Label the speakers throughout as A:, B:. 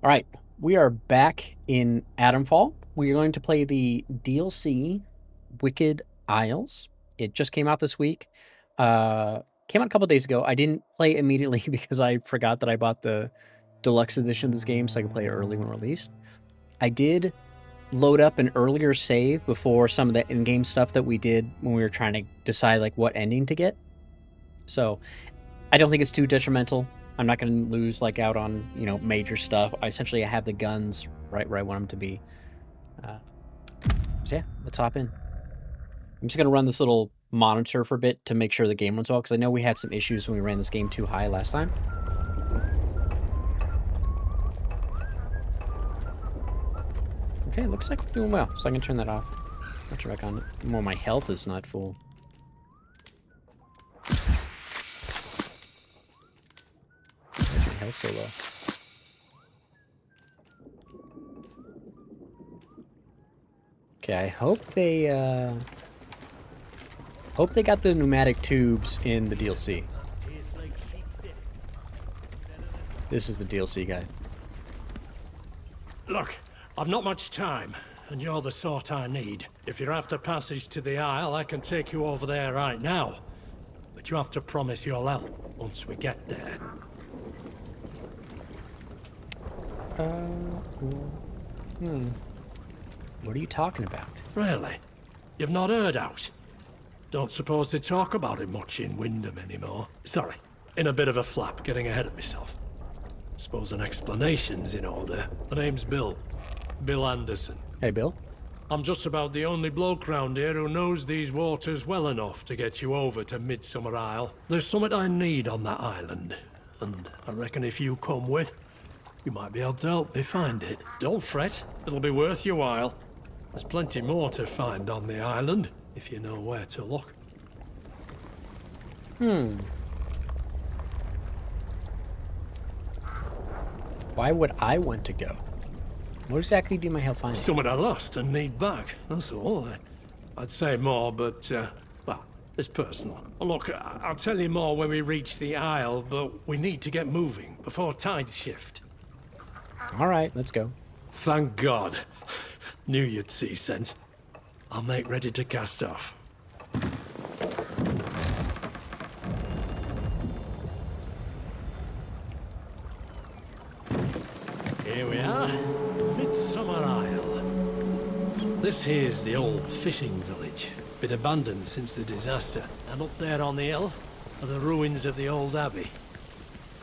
A: All right, we are back in Atomfall. We are going to play the DLC Wicked Isles. It just came out this week. Came out a couple days ago. I didn't play immediately because I forgot that I bought the deluxe edition of this game so I could play it early when released. I did load up an earlier save before some of the in-game stuff that we did when we were trying to decide like what ending to get. So I don't think it's too detrimental. I'm not going to lose like out on major stuff. I have the guns right where I want them to be. So yeah, let's hop in. I'm just going to run this little monitor for a bit to make sure the game runs well, because I know we had some issues when we ran this game too high last time. Okay, looks like we're doing well, so I can turn that off. I'll turn back on. Well, my health is not full. Why's my health so low? Okay, I hope they got the pneumatic tubes in the DLC. This is the DLC guide.
B: Look, I've not much time, and you're the sort I need. If you're after passage to the Isle, I can take you over there right now. But you have to promise you'll help once we get there.
A: What are you talking about?
B: Really? You've not heard out? Don't suppose they talk about it much in Wyndham anymore. Sorry, in a bit of a flap, getting ahead of myself. Suppose an explanation's in order. The name's Bill. Bill Anderson.
A: Hey, Bill.
B: I'm just about the only bloke round here who knows these waters well enough to get you over to Midsummer Isle. There's something I need on that island, and I reckon if you come with, you might be able to help me find it. Don't fret, it'll be worth your while. There's plenty more to find on the island, if you know where to look.
A: Why would I want to go? What exactly do my health find?
B: Something I lost and need back, that's all. I'd say more, but, well, it's personal. Look, I'll tell you more when we reach the Isle, but we need to get moving before tides shift.
A: All right, let's go.
B: Thank God. Knew you'd see sense. I'll make ready to cast off. Here we are, Midsummer Isle. This here's the old fishing village. Been abandoned since the disaster. And up there on the hill are the ruins of the old abbey.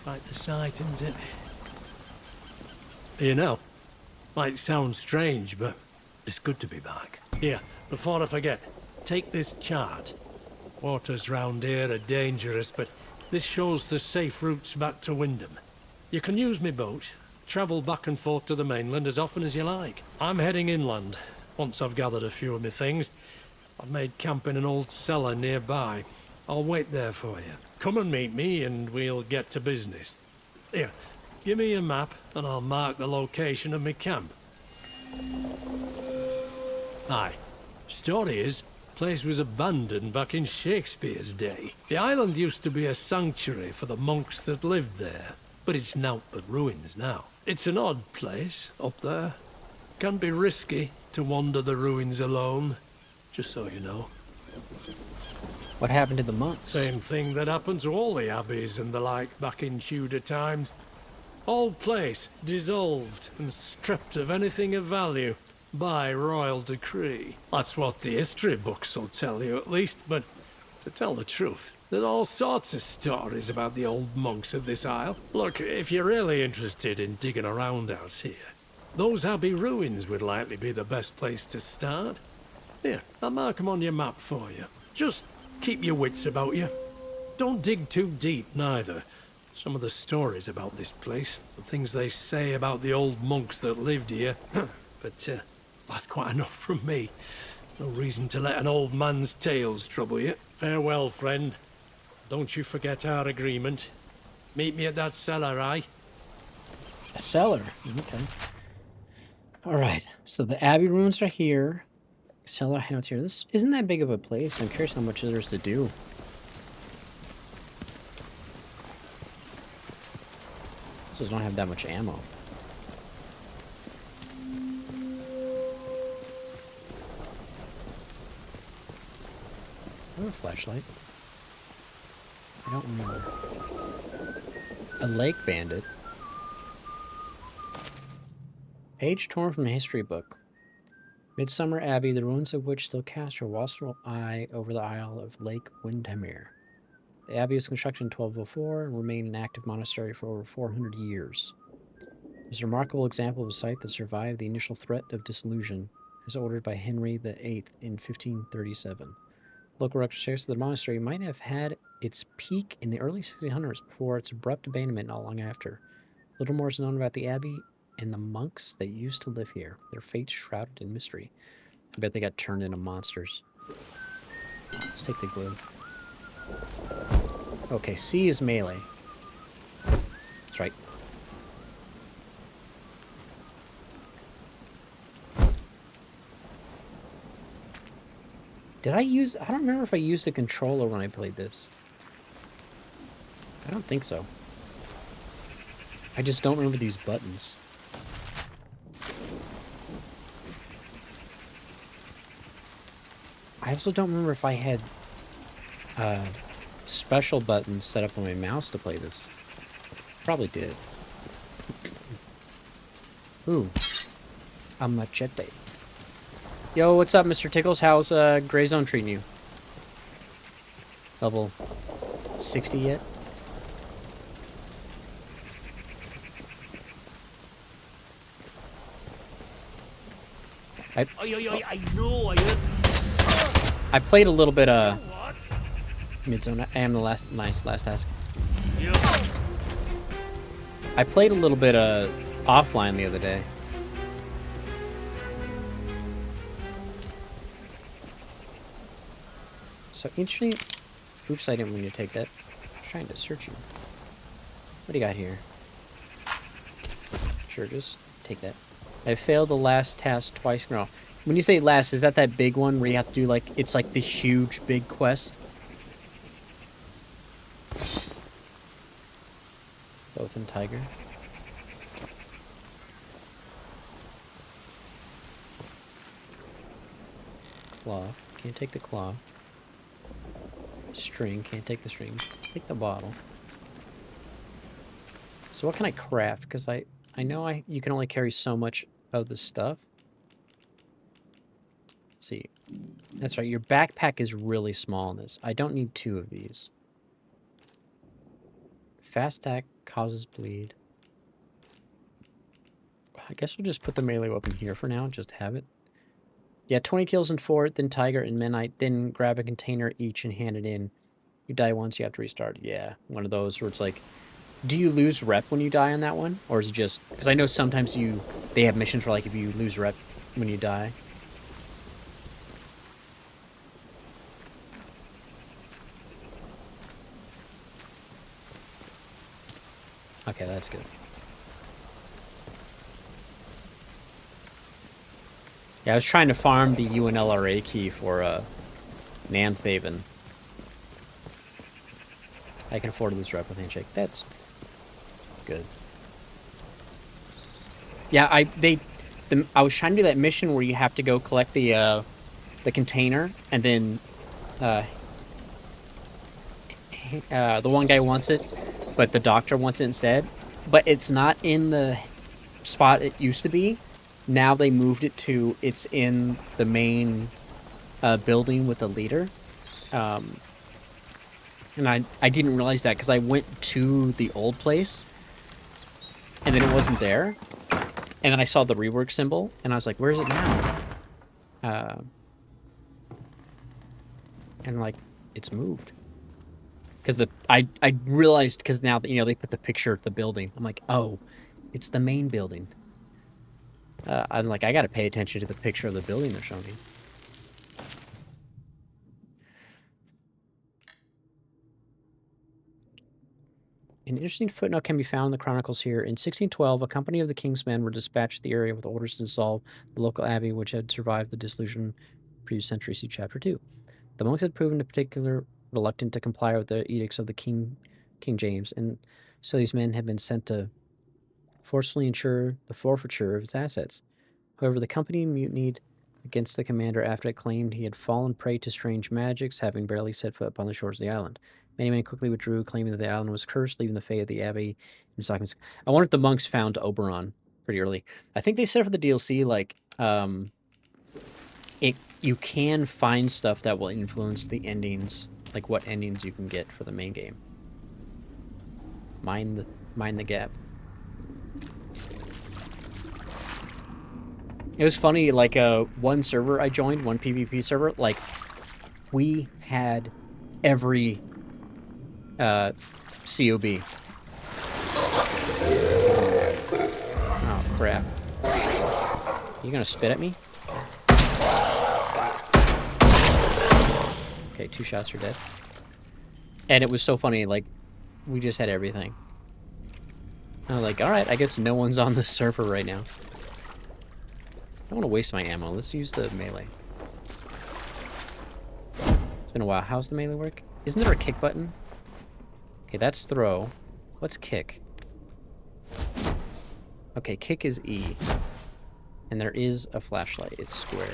B: Quite the sight, isn't it? You know, might sound strange, but it's good to be back. Here, before I forget, take this chart. Waters round here are dangerous, but this shows the safe routes back to Wyndham. You can use me boat, travel back and forth to the mainland as often as you like. I'm heading inland. Once I've gathered a few of my things, I've made camp in an old cellar nearby. I'll wait there for you. Come and meet me and we'll get to business. Here, give me a map and I'll mark the location of my camp. Aye. Story is, place was abandoned back in Shakespeare's day. The island used to be a sanctuary for the monks that lived there, but it's naught but ruins now. It's an odd place, up there. Can be risky to wander the ruins alone, just so you know.
A: What happened to the monks?
B: Same thing that happened to all the abbeys and the like back in Tudor times. Old place dissolved and stripped of anything of value by royal decree. That's what the history books will tell you at least, but to tell the truth, there's all sorts of stories about the old monks of this isle. Look, if you're really interested in digging around out here, those abbey ruins would likely be the best place to start. Here, I'll mark them on your map for you. Just keep your wits about you. Don't dig too deep, neither. Some of the stories about this place, the things they say about the old monks that lived here, but that's quite enough from me. No reason to let an old man's tales trouble you. Farewell, friend. Don't you forget our agreement. Meet me at that cellar, aye?
A: A cellar. Okay. All right. So the abbey ruins are here. Cellar hideouts here. This isn't that big of a place. I'm curious how much there's to do. This don't have that much ammo. Do I have a flashlight? I don't remember. A lake bandit. Page torn from the history book. Midsummer Abbey, the ruins of which still cast your watchful eye over the Isle of Lake Windermere. The abbey was constructed in 1204 and remained an active monastery for over 400 years. It is a remarkable example of a site that survived the initial threat of dissolution, as ordered by Henry VIII in 1537. Local records suggest that the monastery might have had its peak in the early 1600s before its abrupt abandonment not long after. Little more is known about the abbey and the monks that used to live here, their fates shrouded in mystery. I bet they got turned into monsters. Let's take the glue. Okay, C is melee. That's right. Did I use... I don't remember if I used a controller when I played this. I don't think so. I just don't remember these buttons. I also don't remember if I had special buttons set up on my mouse to play this. Probably did. Ooh. A machete. Yo, what's up, Mr. Tickles? How's Gray Zone treating you? Level 60 yet? I played a little bit Midzone. I am the last task. I played a little bit offline the other day. So interesting. Oops, I didn't mean to take that. I was trying to search you. What do you got here? Sure, just take that. I failed the last task twice in a row. When you say last, is that big one where you have to do like, it's like the huge big quest? Both in Tiger. Cloth. Can't take the cloth. String. Can't take the string. Take the bottle. So what can I craft? Because I know you can only carry so much of the stuff. Let's see. That's right. Your backpack is really small in this. I don't need 2 of these. Fast attack causes bleed. I guess we'll just put the melee weapon here for now. Just have it. Yeah, 20 kills in Fort, then Tiger and Midnight, then grab a container each and hand it in. You die once, you have to restart. Yeah, one of those where it's like, do you lose rep when you die on that one? Or is it just... Because I know sometimes they have missions where, like, if you lose rep when you die. Okay, that's good. Yeah, I was trying to farm the UNLRA key for Namthaven. I can afford to lose rep with Handshake. That's good. Yeah, I was trying to do that mission where you have to go collect the container, and then the one guy wants it, but the doctor wants it instead. But it's not in the spot it used to be. Now they moved it to, it's in the main building with the leader. And I didn't realize that because I went to the old place and then it wasn't there. And then I saw the rework symbol and I was like, where's it now? And like, it's moved. Because I realized, because now that, they put the picture of the building. I'm like, oh, it's the main building. I'm like, I got to pay attention to the picture of the building they're showing me. An interesting footnote can be found in the chronicles here. In 1612, a company of the king's men were dispatched to the area with orders to dissolve the local abbey, which had survived the dissolution previous century. See Chapter 2. The monks had proven in particular reluctant to comply with the edicts of the King James, and so these men had been sent to forcefully ensure the forfeiture of its assets. However, the company mutinied against the commander after it claimed he had fallen prey to strange magics, having barely set foot upon the shores of the island. Many men quickly withdrew, claiming that the island was cursed, leaving the fate of the abbey in documents. I wonder if the monks found Oberon pretty early. I think they said for the DLC, like, you can find stuff that will influence the endings, like what endings you can get for the main game. Mind the gap. It was funny, like, one server I joined, one PvP server, like, we had every COB. Oh, crap. You gonna spit at me? Okay, 2 shots, you're dead. And it was so funny, like, we just had everything. I was like, alright, I guess no one's on this server right now. I don't want to waste my ammo. Let's use the melee. It's been a while. How's the melee work? Isn't there a kick button? Okay, that's throw. What's kick? Okay, kick is E. And there is a flashlight. It's square.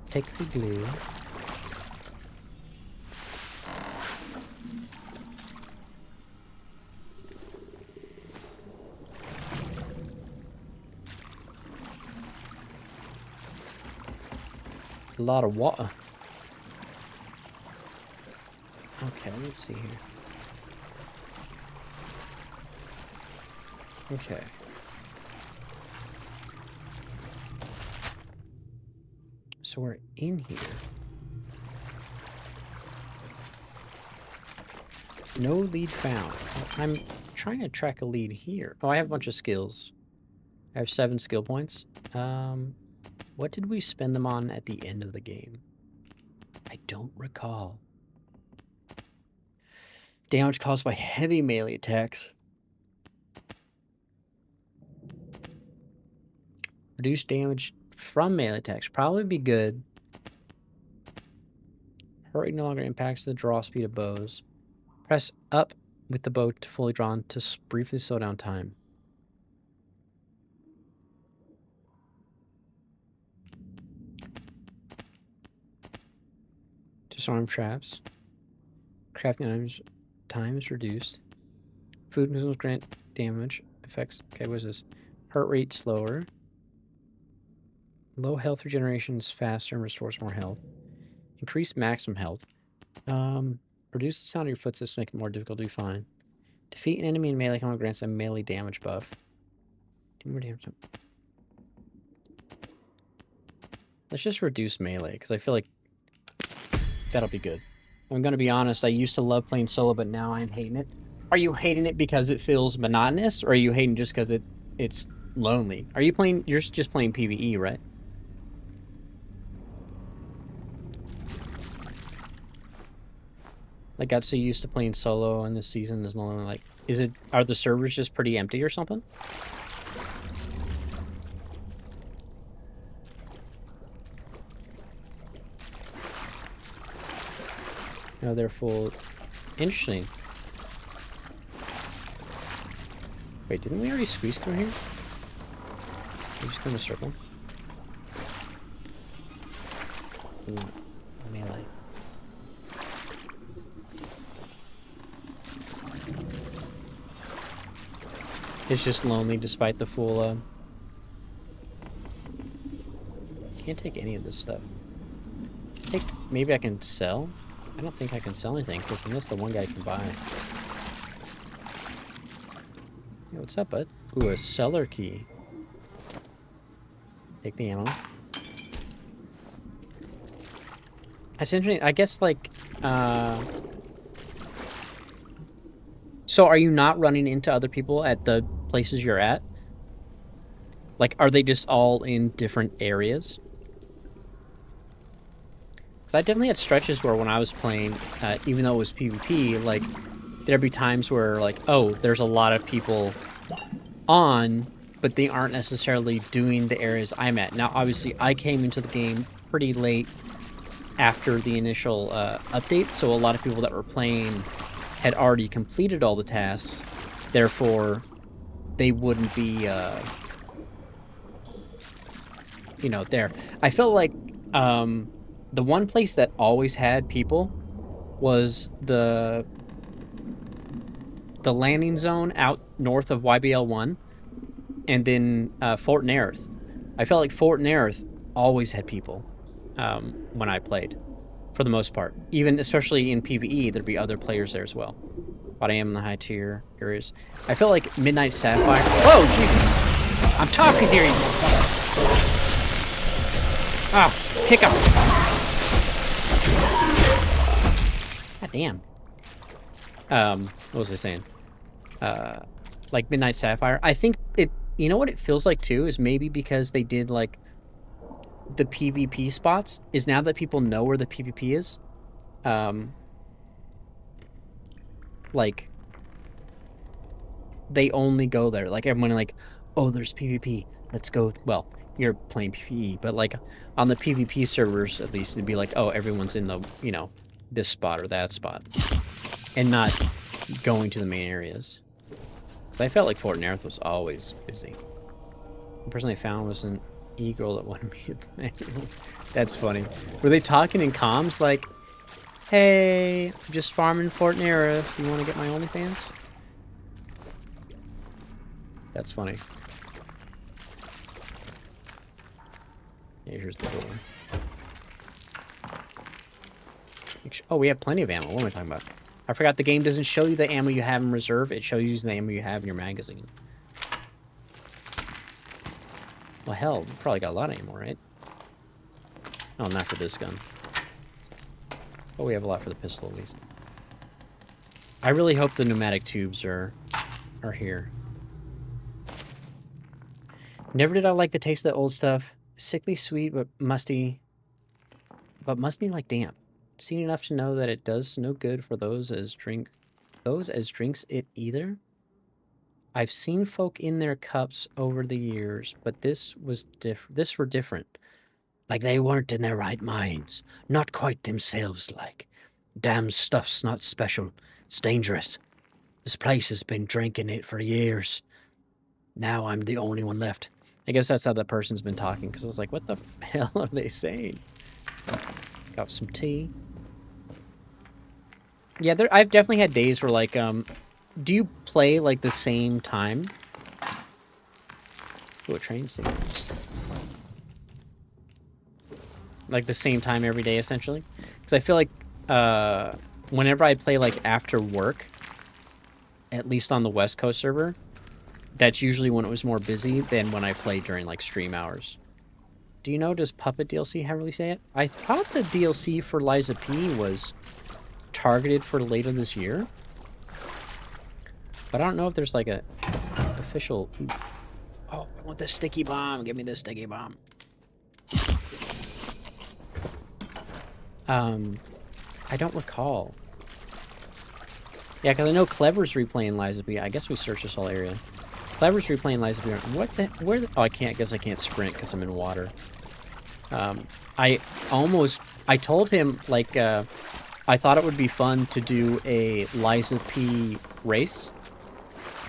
A: Take the glue. A lot of water. Okay, let's see here. Okay. So we're in here. No lead found. I'm trying to track a lead here. Oh, I have a bunch of skills. I have 7 skill points. What did we spend them on at the end of the game? I don't recall. Damage caused by heavy melee attacks. Reduce damage from melee attacks. Probably be good. Heart rate no longer impacts the draw speed of bows. Press up with the bow to fully drawn to briefly slow down time. Disarm traps. Crafting items time is reduced. Food missiles grant damage. Effects. Okay, what is this? Heart rate slower. Low health regeneration is faster and restores more health. Increase maximum health. Reduce the sound of your footsteps to make it more difficult to find. Defeat an enemy in melee combat grants a melee damage buff. Do more damage. Let's just reduce melee, because I feel like that'll be good. I'm going to be honest, I used to love playing solo, but now I'm hating it. Are you hating it because it feels monotonous, or are you hating just because it's lonely? Are you playing, you're just playing PvE, right? Like, got so used to playing solo, and this season is no longer like, are the servers just pretty empty or something? No, they're full. Interesting. Wait, didn't we already squeeze through here? We just go in a circle. Ooh, melee. It's just lonely despite the full, Can't take any of this stuff. Maybe I can sell? I don't think I can sell anything, because then that's the one guy can buy. Hey, what's up, bud? Ooh, a seller key. Take the ammo. That's interesting. I guess, like, so are you not running into other people at the places you're at? Like, are they just all in different areas? Because I definitely had stretches where when I was playing, even though it was PvP, like, there'd be times where, like, oh, there's a lot of people on, but they aren't necessarily doing the areas I'm at. Now, obviously, I came into the game pretty late after the initial update, so a lot of people that were playing had already completed all the tasks. Therefore, they wouldn't be you know, there. I felt like the one place that always had people was the landing zone out north of YBL1, and then Fort Nerith. I felt like Fort Nerith always had people when I played, for the most part. Even especially in PvE, there'd be other players there as well. But I am in the high tier areas. I felt like Midnight Sapphire. Whoa, Jesus! I'm talking here, you motherfucker. Ah, kick him. God damn. What was I saying? Like Midnight Sapphire. I think it, you know what it feels like too, is maybe because they did like the PvP spots, is now that people know where the PvP is, like they only go there. Like everyone like, oh, there's PvP. Let's go. Well, you're playing PvE, but like on the PvP servers, at least it'd be like, oh, everyone's in the, you know, this spot or that spot, and not going to the main areas. Because I felt like Fort Nerith was always busy. The person I found was an e-girl that wanted me to play. That's funny. Were they talking in comms like, hey, I'm just farming Fort Nerith. You want to get my OnlyFans? That's funny. Yeah, here's the door. Oh, we have plenty of ammo. What am I talking about? I forgot the game doesn't show you the ammo you have in reserve. It shows you the ammo you have in your magazine. Well, hell, we probably got a lot of ammo, right? Oh, not for this gun. But we have a lot for the pistol, at least. I really hope the pneumatic tubes are here. Never did I like the taste of the old stuff. Sickly sweet, but musty. But must be like damp. Seen enough to know that it does no good for those as drinks it either. I've seen folk in their cups over the years, but this was this were different. Like they weren't in their right minds. Not quite themselves like. Damn stuff's not special. It's dangerous. This place has been drinking it for years. Now I'm the only one left. I guess that's how that person's been talking, because I was like, what the hell are they saying? Got some tea. Yeah, I've definitely had days where, like, do you play, like, the same time? Ooh, a train station. Like, the same time every day, essentially? Because I feel like, whenever I play, like, after work, at least on the West Coast server, that's usually when it was more busy than when I play during, like, stream hours. Do you know, does Puppet DLC have really say it? I thought the DLC for Liza P was targeted for later this year. But I don't know if there's, like, a official... Oh, I want this sticky bomb. Give me this sticky bomb. I don't recall. Yeah, because I know Clever's replaying Liza P. I guess we searched this whole area. Clever's replaying Liza P. What the... Where the... Oh, I guess I can't sprint because I'm in water. I told him, like, I thought it would be fun to do a Liza P race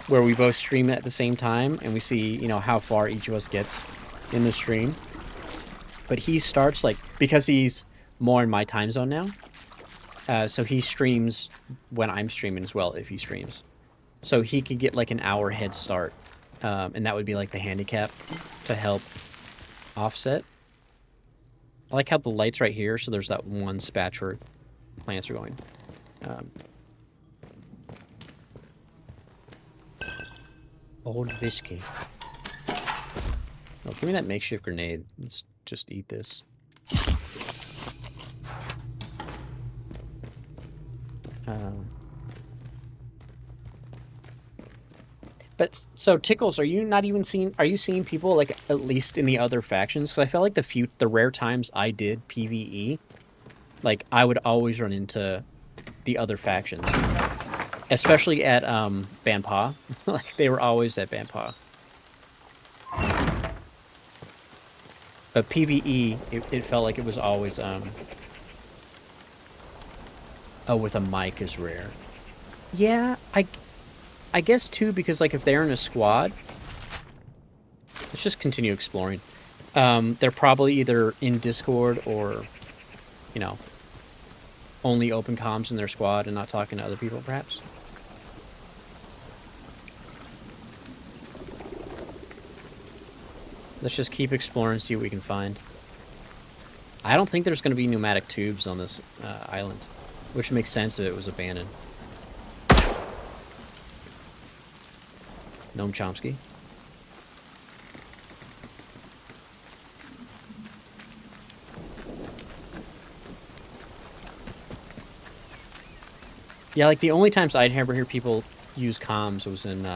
A: where we both stream it at the same time and we see, you know, how far each of us gets in the stream. But he starts, like, because he's more in my time zone now, so he streams when I'm streaming as well, if he streams. So he could get, like, an hour head start, and that would be, like, the handicap to help offset. I like how the light's right here, so there's that one spatch where plants are going. Old whiskey. Oh, give me that makeshift grenade. Let's just eat this. But so Tickles, are you not even seeing? Are you seeing people like at least in the other factions? Because I felt like the rare times I did PvE, like I would always run into the other factions, especially at Banpa. Like they were always at Banpa. But PvE, it felt like it was always oh, with a mic is rare. Yeah, I guess too, because like if they're in a squad, let's just continue exploring. They're probably either in Discord or, you know, only open comms in their squad and not talking to other people, perhaps. Let's just keep exploring and see what we can find. I don't think there's going to be pneumatic tubes on this island, which makes sense if it was abandoned. Noam Chomsky. Yeah, like the only times I'd ever hear people use comms was in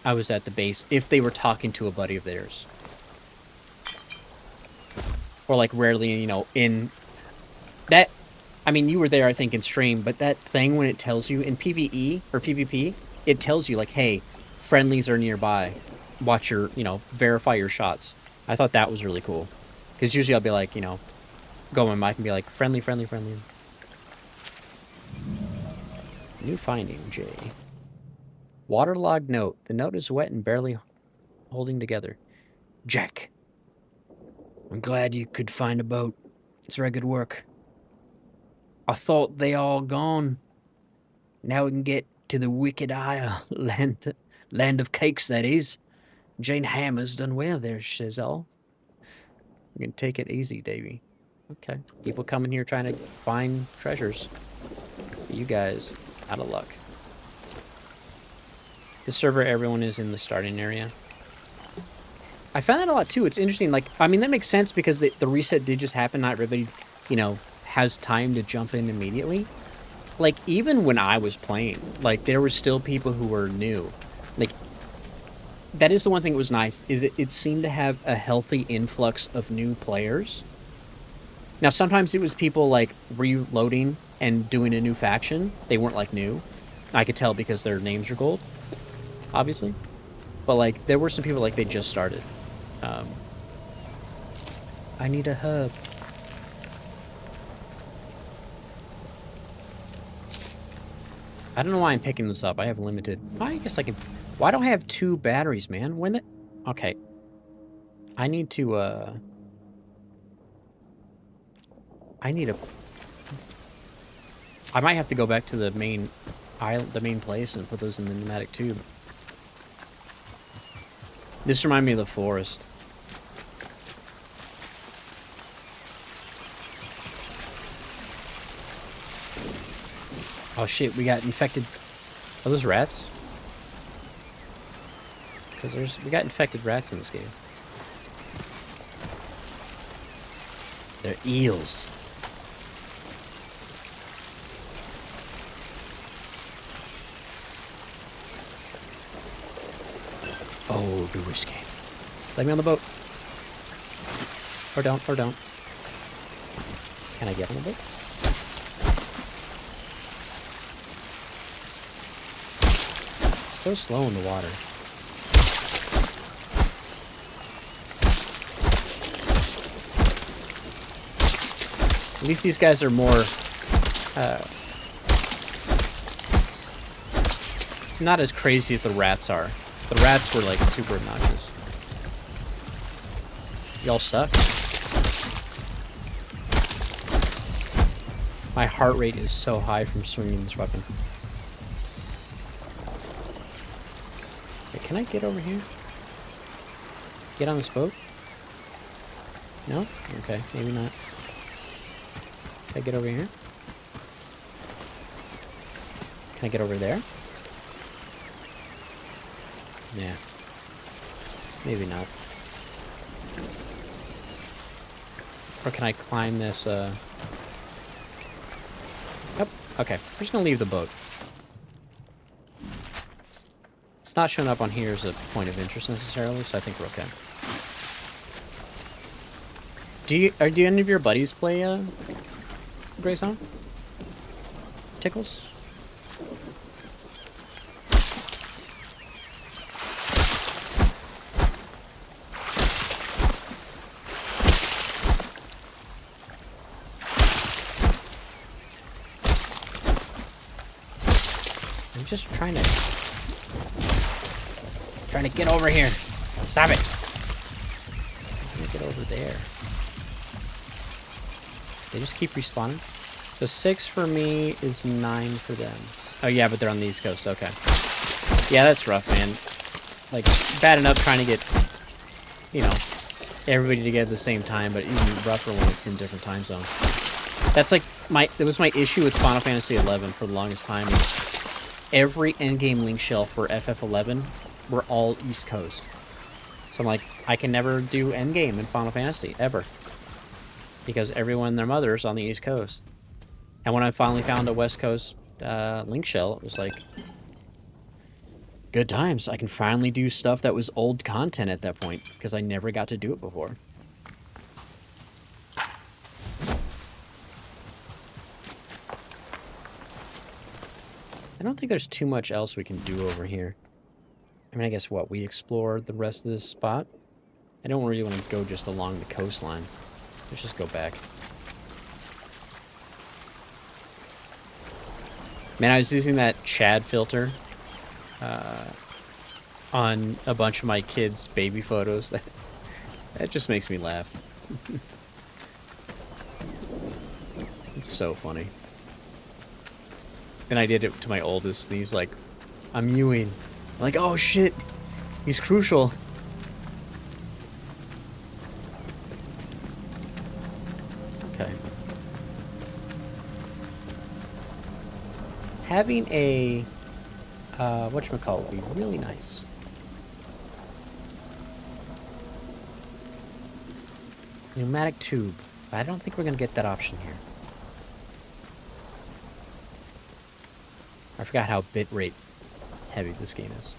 A: I was at the base if they were talking to a buddy of theirs. Or like rarely, you know, in that, I mean, you were there, I think, in stream, but that thing when it tells you in PvE or PvP, it tells you like, hey, friendlies are nearby. Watch your, you know, verify your shots. I thought that was really cool. Because usually I'll be like, you know, go on my mic and be like, friendly, friendly, friendly. New finding, Jay. Waterlogged note. The note is wet and barely holding together. Jack, I'm glad you could find a boat. It's very good work. I thought they all gone. Now we can get to the Wicked Isle, land of cakes, that is. Jane Hammer's done well there, says all. You can take it easy, Davy. Okay. People coming here trying to find treasures. You guys, out of luck. This server, everyone is in the starting area. I found that a lot, too. It's interesting. Like, I mean, that makes sense because the reset did just happen. Not everybody, you know, has time to jump in immediately. Like, even when I was playing, like, there were still people who were new. Like, that is the one thing that was nice, is it seemed to have a healthy influx of new players. Now, sometimes it was people, like, reloading and doing a new faction. They weren't, like, new. I could tell because their names are gold, obviously. But, like, there were some people, like, they just started. I need a hub. I don't know why I'm picking this up. I have limited... I guess I can... Why don't I have 2 batteries, man? When the... Okay. I need to, I need a... I might have to go back to the main island, the main place, and put those in the pneumatic tube. This reminds me of the forest. Oh shit, we got infected... Are those rats? Because we got infected rats in this game. They're eels. Oh, do risky. Let me on the boat. Or don't, or don't. Can I get on the boat? So slow in the water. At least these guys are more, not as crazy as the rats are. The rats were, like, super obnoxious. Y'all stuck? My heart rate is so high from swinging this weapon. Wait, can I get over here? Get on this boat? No? Okay, maybe not. Can I get over here? Can I get over there? Yeah. Maybe not. Or can I climb this, Oh, okay. We're just gonna leave the boat. It's not showing up on here as a point of interest necessarily, so I think we're okay. Do any of your buddies play, Grayson? Tickles? I'm just trying to get over here. Stop it. take it over there. They just keep respawning. So 6 for me is 9 for them. Oh yeah, but they're on the East Coast. Okay. Yeah, that's rough, man. Like, bad enough trying to get, you know, everybody together at the same time, but even rougher when it's in different time zones. That's like that was my issue with Final Fantasy XI for the longest time. Every endgame link shell for FF11 were all East Coast. So I'm like, I can never do endgame in Final Fantasy, ever. Because everyone and their mother's on the East Coast. And when I finally found a West Coast link shell, it was like, good times. I can finally do stuff that was old content at that point, because I never got to do it before. I don't think there's too much else we can do over here. I mean, I guess what? We explore the rest of this spot? I don't really want to go just along the coastline. Let's just go back. Man, I was using that Chad filter on a bunch of my kids' baby photos. That just makes me laugh. It's so funny. And I did it to my oldest, and he's like, I'm Ewing. I'm like, oh shit, he's crucial. Okay. Having a, whatchamacallit would be really nice. Pneumatic tube. I don't think we're going to get that option here. I forgot how bitrate heavy this game is.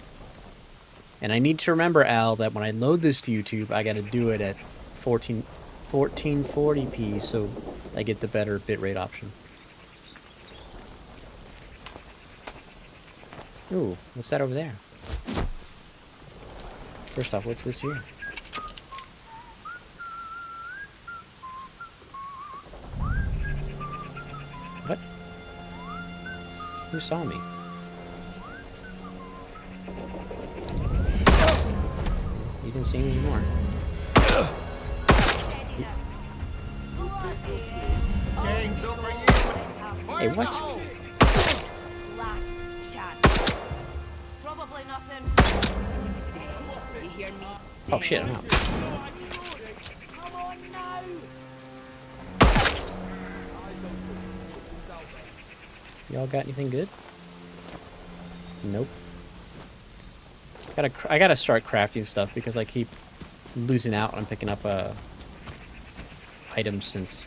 A: And I need to remember, Al, that when I load this to YouTube, I got to do it at 1440p so I get the better bitrate option. Ooh, what's that over there? First off, what's this here? What? Who saw me? You didn't see me anymore. Hey, what?
C: Last chance. Probably nothing. You hear me?
A: Oh shit, I'm out.
C: Come on now.
A: Y'all got anything good? Nope. I gotta start crafting stuff because I keep losing out on picking up items since.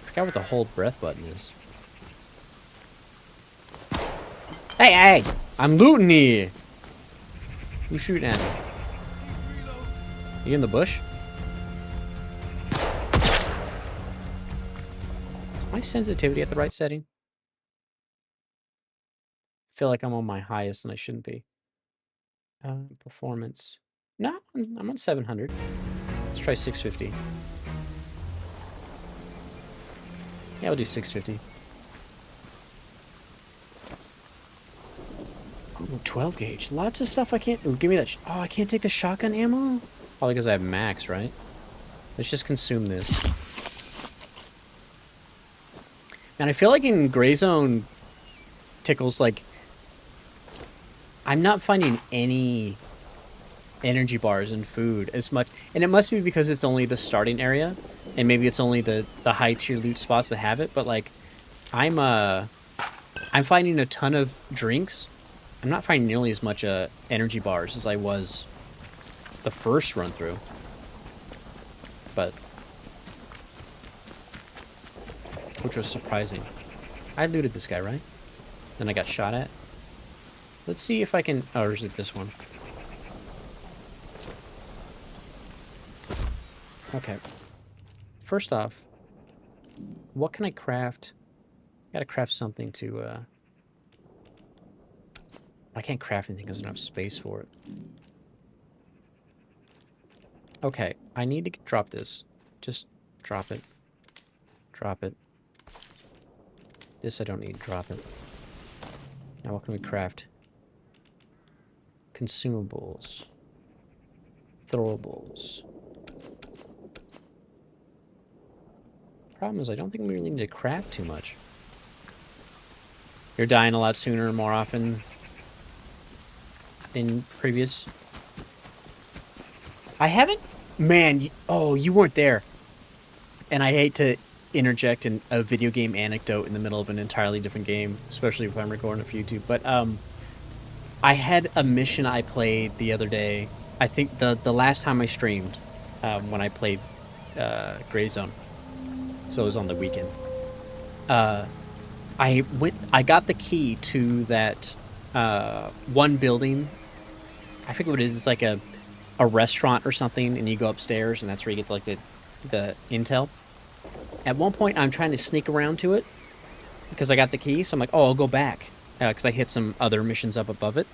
A: I forgot what the hold breath button is. Hey, hey! I'm looting here! Who's shooting at me? You in the bush? Is my sensitivity at the right setting? I feel like I'm on my highest and I shouldn't be. Performance. No, I'm on 700. Let's try 650. Yeah, we'll do 650. Ooh, 12 gauge. Lots of stuff I can't... Ooh, give me that... Oh, I can't take the shotgun ammo? Probably because I have max, right? Let's just consume this. And I feel like in Gray Zone, Tickles, like... I'm not finding any energy bars and food as much. And it must be because it's only the starting area. And maybe it's only the high tier loot spots that have it. But, like, I'm finding a ton of drinks. I'm not finding nearly as much energy bars as I was the first run through. But which was surprising. I looted this guy, right? Then I got shot at. Let's see if I can... Oh, or is it this one? Okay. First off, what can I craft? Gotta craft something to... I can't craft anything because there's enough space for it. Okay, I need to drop this. Just drop it. Drop it. This I don't need. Drop it. Now what can we craft? Consumables. Throwables. Problem is, I don't think we really need to craft too much. You're dying a lot sooner and more often than previous. I haven't... Man, oh, you weren't there. And I hate to interject a video game anecdote in the middle of an entirely different game, especially if I'm recording for YouTube. But I had a mission I played the other day. I think the last time I streamed, when I played Gray Zone. So it was on the weekend. I got the key to that one building. I forget what it is. It's like a restaurant or something, and you go upstairs, and that's where you get like the intel. At one point, I'm trying to sneak around to it because I got the key. So I'm like, oh, I'll go back because I hit some other missions up above it.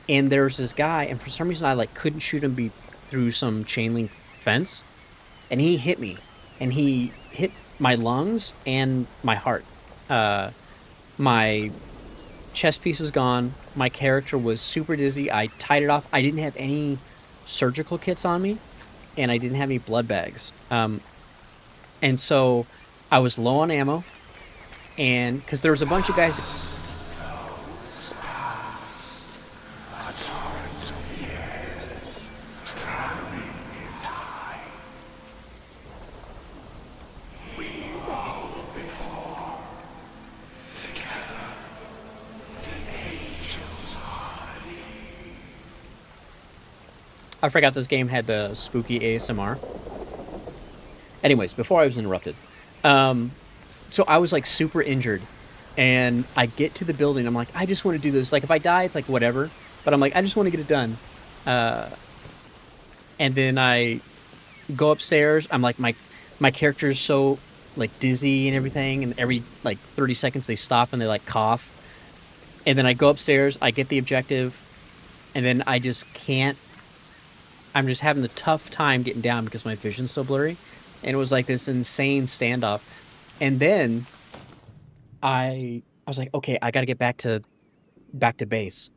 A: And there's this guy, and for some reason I like couldn't shoot him through some chain link fence, and he hit me, and he hit my lungs and my heart. My chest piece was gone. My character was super dizzy. I tied it off. I didn't have any surgical kits on me, and I didn't have any blood bags. And so I was low on ammo, and because there was a bunch of guys that... I forgot this game had the spooky ASMR. Anyways, before I was interrupted. So I was like super injured. And I get to the building. I'm like, I just want to do this. Like if I die, it's like whatever. But I'm like, I just want to get it done. And then I go upstairs. I'm like, my character's so like dizzy and everything. And every like 30 seconds they stop and they like cough. And then I go upstairs. I get the objective. And then I just can't. I'm just having the tough time getting down because my vision's so blurry. And it was like this insane standoff. And then I was like, okay, I got to get back to base.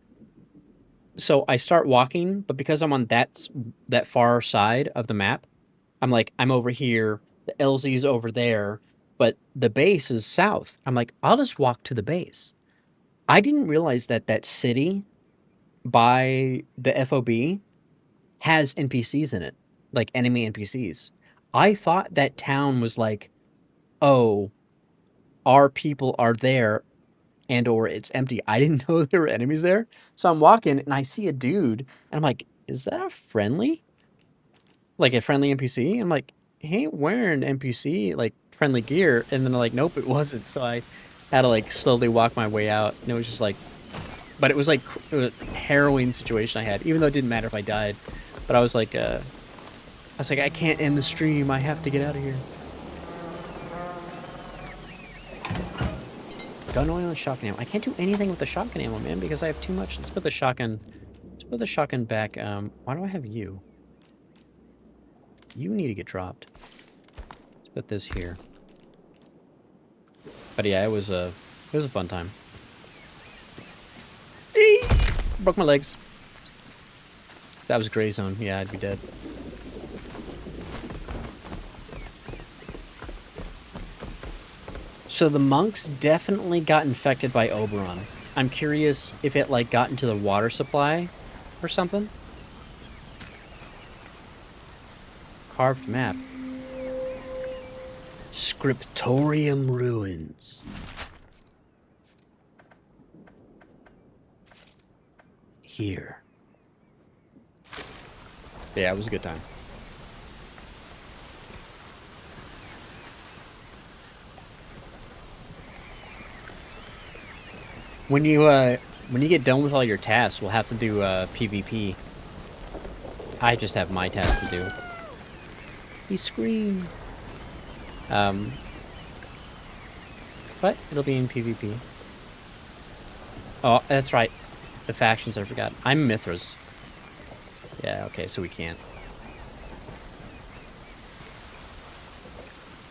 A: So I start walking, but because I'm on that far side of the map, I'm like, I'm over here, the LZ's over there, but the base is south. I'm like, I'll just walk to the base. I didn't realize that city by the FOB has NPCs in it, like enemy NPCs. I thought that town was like, oh, our people are there and or it's empty. I didn't know there were enemies there. So I'm walking and I see a dude and I'm like, is that a friendly? Like a friendly NPC? I'm like, he ain't wearing NPC like friendly gear. And then they're like, nope, it wasn't. So I had to like slowly walk my way out. And it was just like, but it was like a harrowing situation I had, even though it didn't matter if I died. But I was like, I can't end the stream. I have to get out of here. Gun oil and shotgun ammo. I can't do anything with the shotgun ammo, man, because I have too much. Let's put the shotgun back. Why do I have you? You need to get dropped. Let's put this here. But yeah, it was a fun time. Eee! Broke my legs. That was Gray Zone. Yeah, I'd be dead. So the monks definitely got infected by Oberon. I'm curious if it like got into the water supply or something. Carved map. Scriptorium ruins. Here. Yeah, it was a good time. When you get done with all your tasks, we'll have to do PvP. I just have my task to do. He screamed. But it'll be in PvP. Oh, that's right. The factions, I forgot. I'm Mithras. Yeah, okay, so we can't.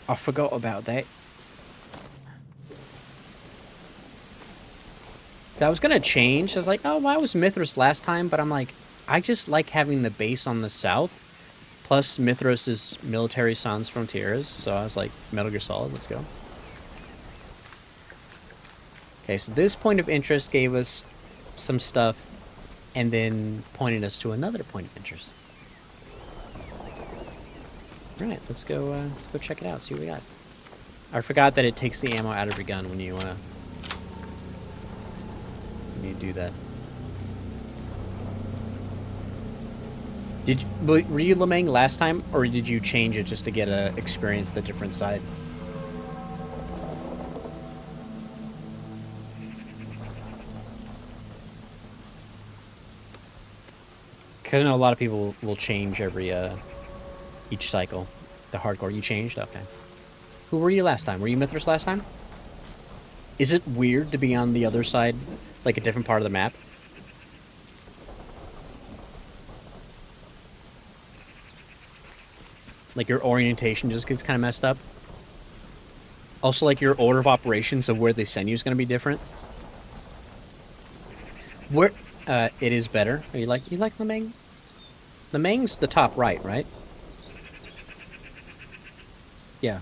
A: I forgot about that. I was gonna change. I was like, oh, why was Mithras last time? But I'm like, I just like having the base on the south. Plus, Mithras is military sans frontiers. So I was like, Metal Gear Solid, let's go. Okay, so this point of interest gave us some stuff and then pointed us to another point of interest. All right, let's go check it out, see what we got. I forgot that it takes the ammo out of your gun when you do that. Were you Lemang last time, or did you change it just to get a experience the different side? Because I know a lot of people will change every each cycle. The hardcore, you changed? Okay. Who were you last time? Were you Mithras last time? Is it weird to be on the other side, like a different part of the map? Like your orientation just gets kind of messed up? Also, like your order of operations of where they send you is going to be different? Where, it is better. You like Lemang? Lemang's the top right, right? Yeah.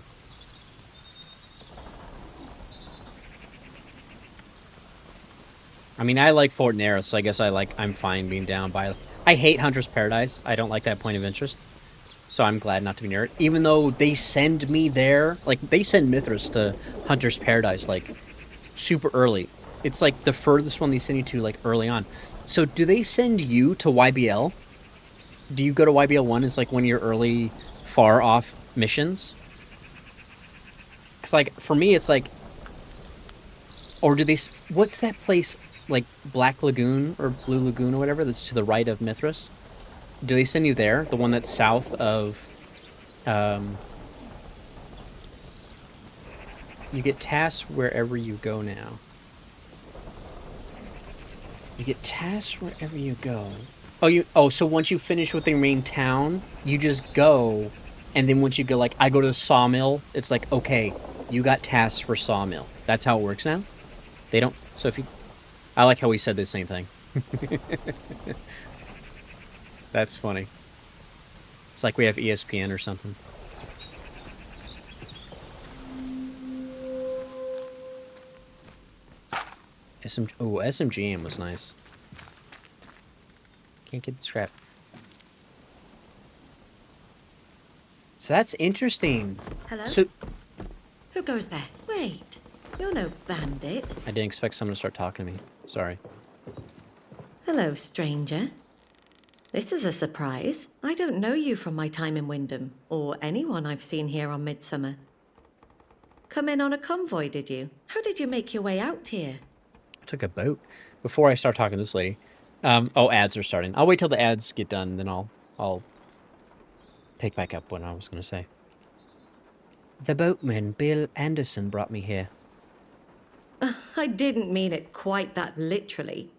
A: I mean, I like Fort Nera, so I guess I'm fine being down by... I hate Hunter's Paradise. I don't like that point of interest. So I'm glad not to be near it. Even though they send me there... Like, they send Mithras to Hunter's Paradise, like, super early. It's, like, the furthest one they send you to, like, early on. So do they send you to YBL? Do you go to YBL 1 as, like, one of your early, far-off missions? Because, like, for me, it's, like... Or do they... What's that place... like Black Lagoon or Blue Lagoon or whatever that's to the right of Mithras? Do they send you there? The one that's south of... you get tasks wherever you go now. You get tasks wherever you go. Oh, so once you finish with the main town, you just go, and then once you go, like, I go to the sawmill, it's like, okay, you got tasks for sawmill. That's how it works now? They don't... So if you... I like how we said the same thing. That's funny. It's like we have ESPN or something. SMGM was nice. Can't get the scrap. So that's interesting.
D: Hello?
A: So
D: Who goes there? Wait, you're no bandit.
A: I didn't expect someone to start talking to me. Sorry.
D: Hello, stranger. This is a surprise. I don't know you from my time in Wyndham, or anyone I've seen here on Midsummer. Come in on a convoy, did you? How did you make your way out here?
A: I took a boat. Before I start talking to this lady. Oh, ads are starting. I'll wait till the ads get done, then I'll pick back up what I was going to say. The boatman, Bill Anderson, brought me here.
D: I didn't mean it quite that literally.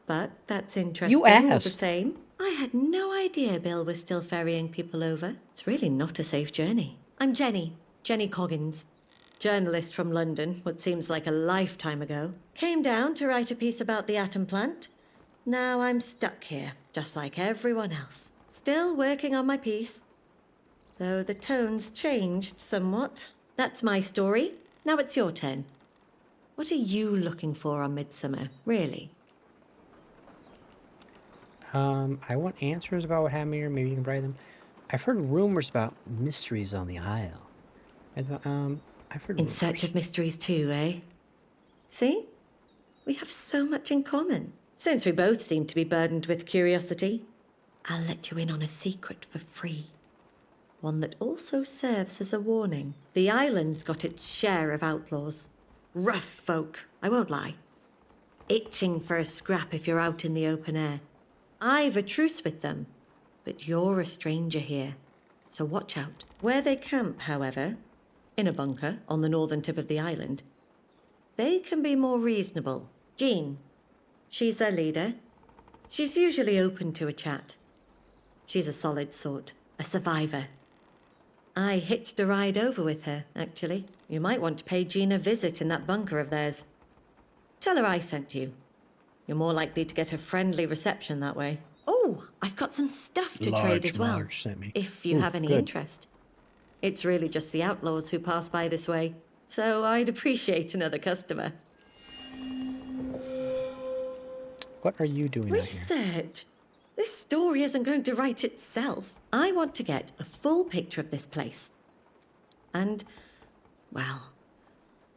D: But that's interesting
A: You
D: all the
A: asked.
D: same. I had no idea Bill was still ferrying people over. It's really not a safe journey. I'm Jenny Coggins. Journalist from London, what seems like a lifetime ago. Came down to write a piece about the atom plant. Now I'm stuck here, just like everyone else. Still working on my piece. Though the tone's changed somewhat. That's my story. Now it's your turn. What are you looking for on Midsummer, really?
A: I want answers about what happened here. Maybe you can provide them. I've heard rumors about mysteries on the Isle. I've heard
D: In
A: rumors.
D: search of mysteries too, eh? See? We have so much in common. Since we both seem to be burdened with curiosity, I'll let you in on a secret for free. One that also serves as a warning. The island's got its share of outlaws. Rough folk, I won't lie. Itching for a scrap if you're out in the open air. I've a truce with them, but you're a stranger here, so watch out. Where they camp, however, in a bunker on the northern tip of the island, they can be more reasonable. Jean, she's their leader. She's usually open to a chat. She's a solid sort, a survivor. I hitched a ride over with her, actually. You might want to pay Jean a visit in that bunker of theirs. Tell her I sent you. You're more likely to get a friendly reception that way. Oh, I've got some stuff to trade as well,
A: Marge sent me.
D: if you
A: Ooh,
D: have any
A: good.
D: interest. It's really just the outlaws who pass by this way, so I'd appreciate another customer.
A: What are you doing out here?
D: Research? This story isn't going to write itself. I want to get a full picture of this place. And, well,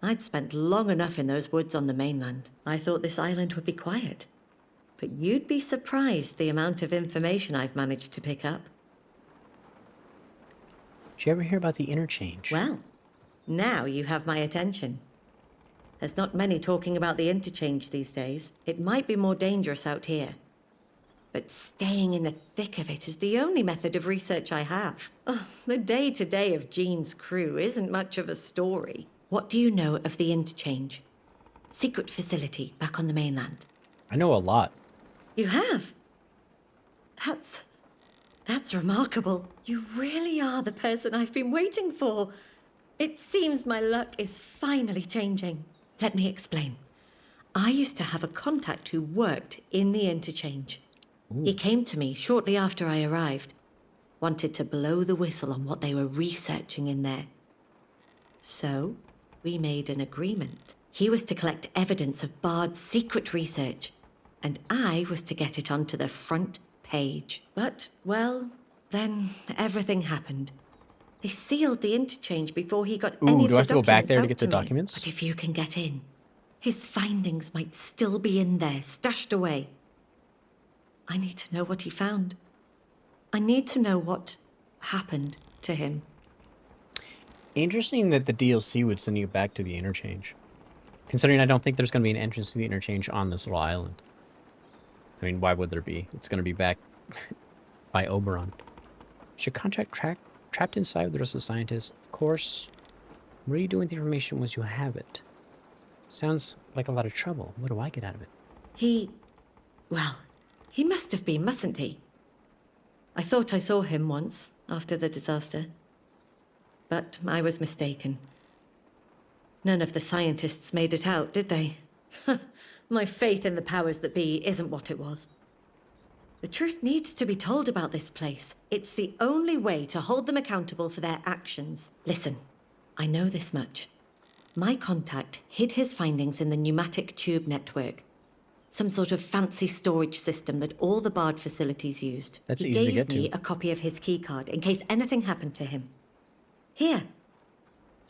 D: I'd spent long enough in those woods on the mainland. I thought this island would be quiet. But you'd be surprised the amount of information I've managed to pick up.
A: Did you ever hear about the interchange?
D: Well, now you have my attention. There's not many talking about the interchange these days. It might be more dangerous out here. But staying in the thick of it is the only method of research I have. Oh, the day-to-day of Jean's crew isn't much of a story. What do you know of the interchange? Secret facility back on the mainland.
A: I know a lot.
D: You have? That's remarkable. You really are the person I've been waiting for. It seems my luck is finally changing. Let me explain. I used to have a contact who worked in the interchange. He came to me shortly after I arrived. Wanted to blow the whistle on what they were researching in there. So, we made an agreement. He was to collect evidence of Bard's secret research, and I was to get it onto the front page. But, well, then everything happened. They sealed the interchange before he got any of the documents.
A: Do I have to go back there to
D: out
A: get the
D: me.
A: documents?
D: But if you can get in, his findings might still be in there, stashed away. I need to know what he found. I need to know what happened to him.
A: Interesting that the DLC would send you back to the interchange. Considering I don't think there's going to be an entrance to the interchange on this little island. I mean, why would there be? It's going to be back by Oberon. Is your contract trapped inside with the rest of the scientists? Of course. What are you doing with the information once you have it? Sounds like a lot of trouble. What do I get out of it?
D: Well, he must have been, mustn't he? I thought I saw him once, after the disaster. But I was mistaken. None of the scientists made it out, did they? My faith in the powers that be isn't what it was. The truth needs to be told about this place. It's the only way to hold them accountable for their actions. Listen, I know this much. My contact hid his findings in the pneumatic tube network. Some sort of fancy storage system that all the Bard facilities used.
A: That's
D: he
A: easy to
D: gave
A: get to.
D: me a copy of his keycard in case anything happened to him. Here.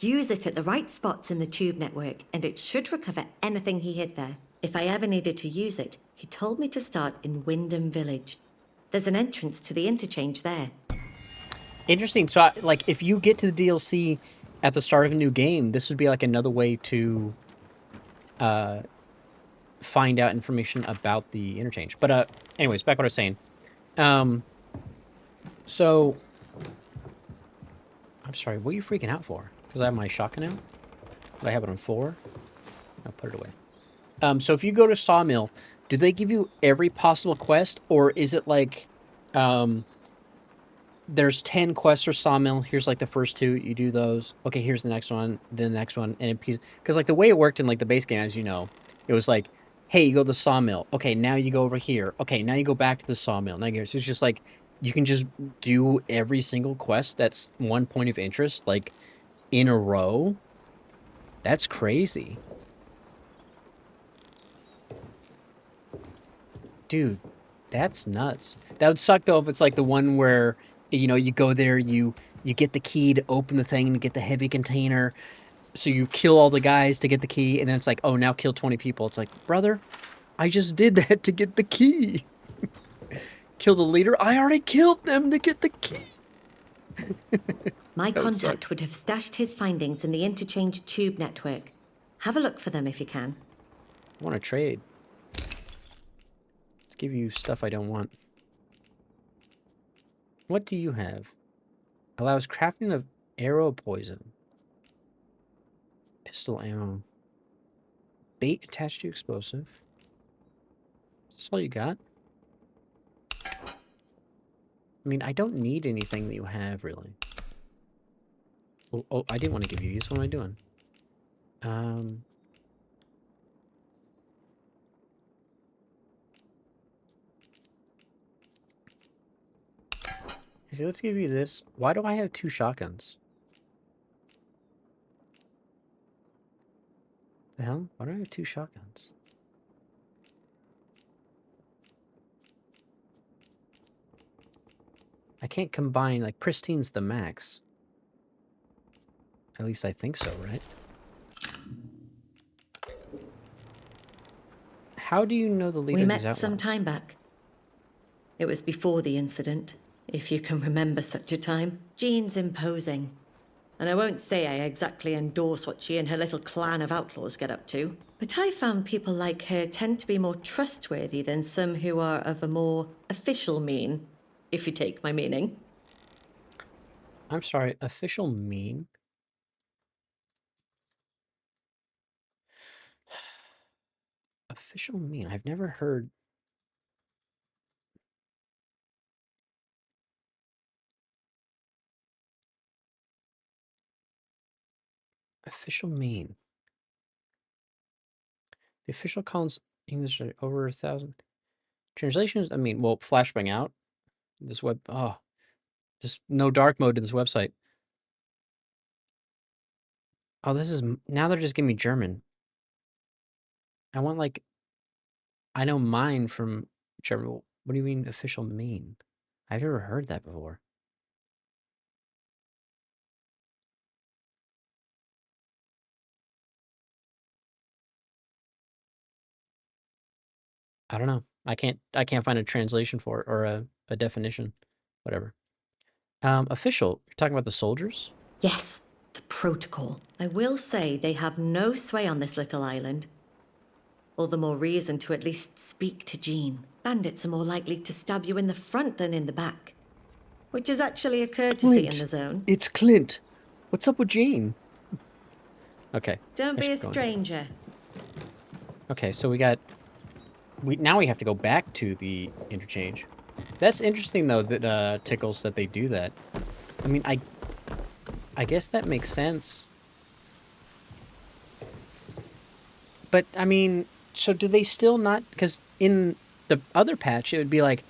D: Use it at the right spots in the tube network, and it should recover anything he hid there. If I ever needed to use it, he told me to start in Wyndham Village. There's an entrance to the interchange there.
A: Interesting. So, like, if you get to the DLC at the start of a new game, this would be like another way to find out information about the interchange. But anyways, back what I was saying. So, I'm sorry, what are you freaking out for? Because I have my shotgun out? Do I have it on 4? I'll put it away. So if you go to Sawmill, do they give you every possible quest? Or is it like, there's 10 quests for Sawmill, here's like the first 2, you do those. Okay, here's the next one, then the next one. And because like the way it worked in like the base game, as you know, it was like, hey, you go to the Sawmill. Okay, now you go over here. Okay, now you go back to the Sawmill. Now so it's just like, you can just do every single quest that's one point of interest, like, in a row. That's crazy. Dude, that's nuts. That would suck, though, if it's like the one where, you know, you go there, you get the key to open the thing and get the heavy container. So you kill all the guys to get the key, and then it's like, oh, now kill 20 people. It's like, brother, I just did that to get the key. Kill the leader? I already killed them to get the key.
D: My contact would have stashed his findings in the interchange tube network. Have a look for them if you can.
A: I want to trade. Let's give you stuff I don't want. What do you have? Allows crafting of arrow poison. Pistol ammo. Bait attached to explosive. That's all you got? I mean, I don't need anything that you have, really. Oh, I didn't want to give you these. What am I doing? Okay, let's give you this. Why do I have 2 shotguns? The hell? Why do I have 2 shotguns? I can't combine, like, pristine's the max. At least I think so, right? How do you know the leader
D: We
A: of these
D: met some
A: outlaws?
D: time back. It was before the incident, if you can remember such a time. Jean's imposing. And I won't say I exactly endorse what she and her little clan of outlaws get up to, but I found people like her tend to be more trustworthy than some who are of a more official mien, if you take my meaning.
A: I'm sorry, official mean? Official mean? I've never heard... Official mean. The official columns English are over 1,000. Translations, I mean, well, flashbang out. This web, oh, there's no dark mode to this website. Oh, this is, now they're just giving me German. I want, like, I know mine from German. What do you mean official mean? I've never heard that before. I don't know. I can't find a translation for it or a definition. Whatever. Official, you're talking about the soldiers?
D: Yes, the protocol. I will say they have no sway on this little island. All the more reason to at least speak to Jean. Bandits are more likely to stab you in the front than in the back, which is actually a courtesy in the zone.
A: It's Clint. What's up with Jean? Okay.
D: Don't
A: I
D: be a
A: should go in.
D: stranger.
A: Okay, so now we have to go back to the interchange. That's interesting though that Tickles that they do that. I mean, I guess that makes sense. But I mean, so do they still not, because in the other patch it would be like,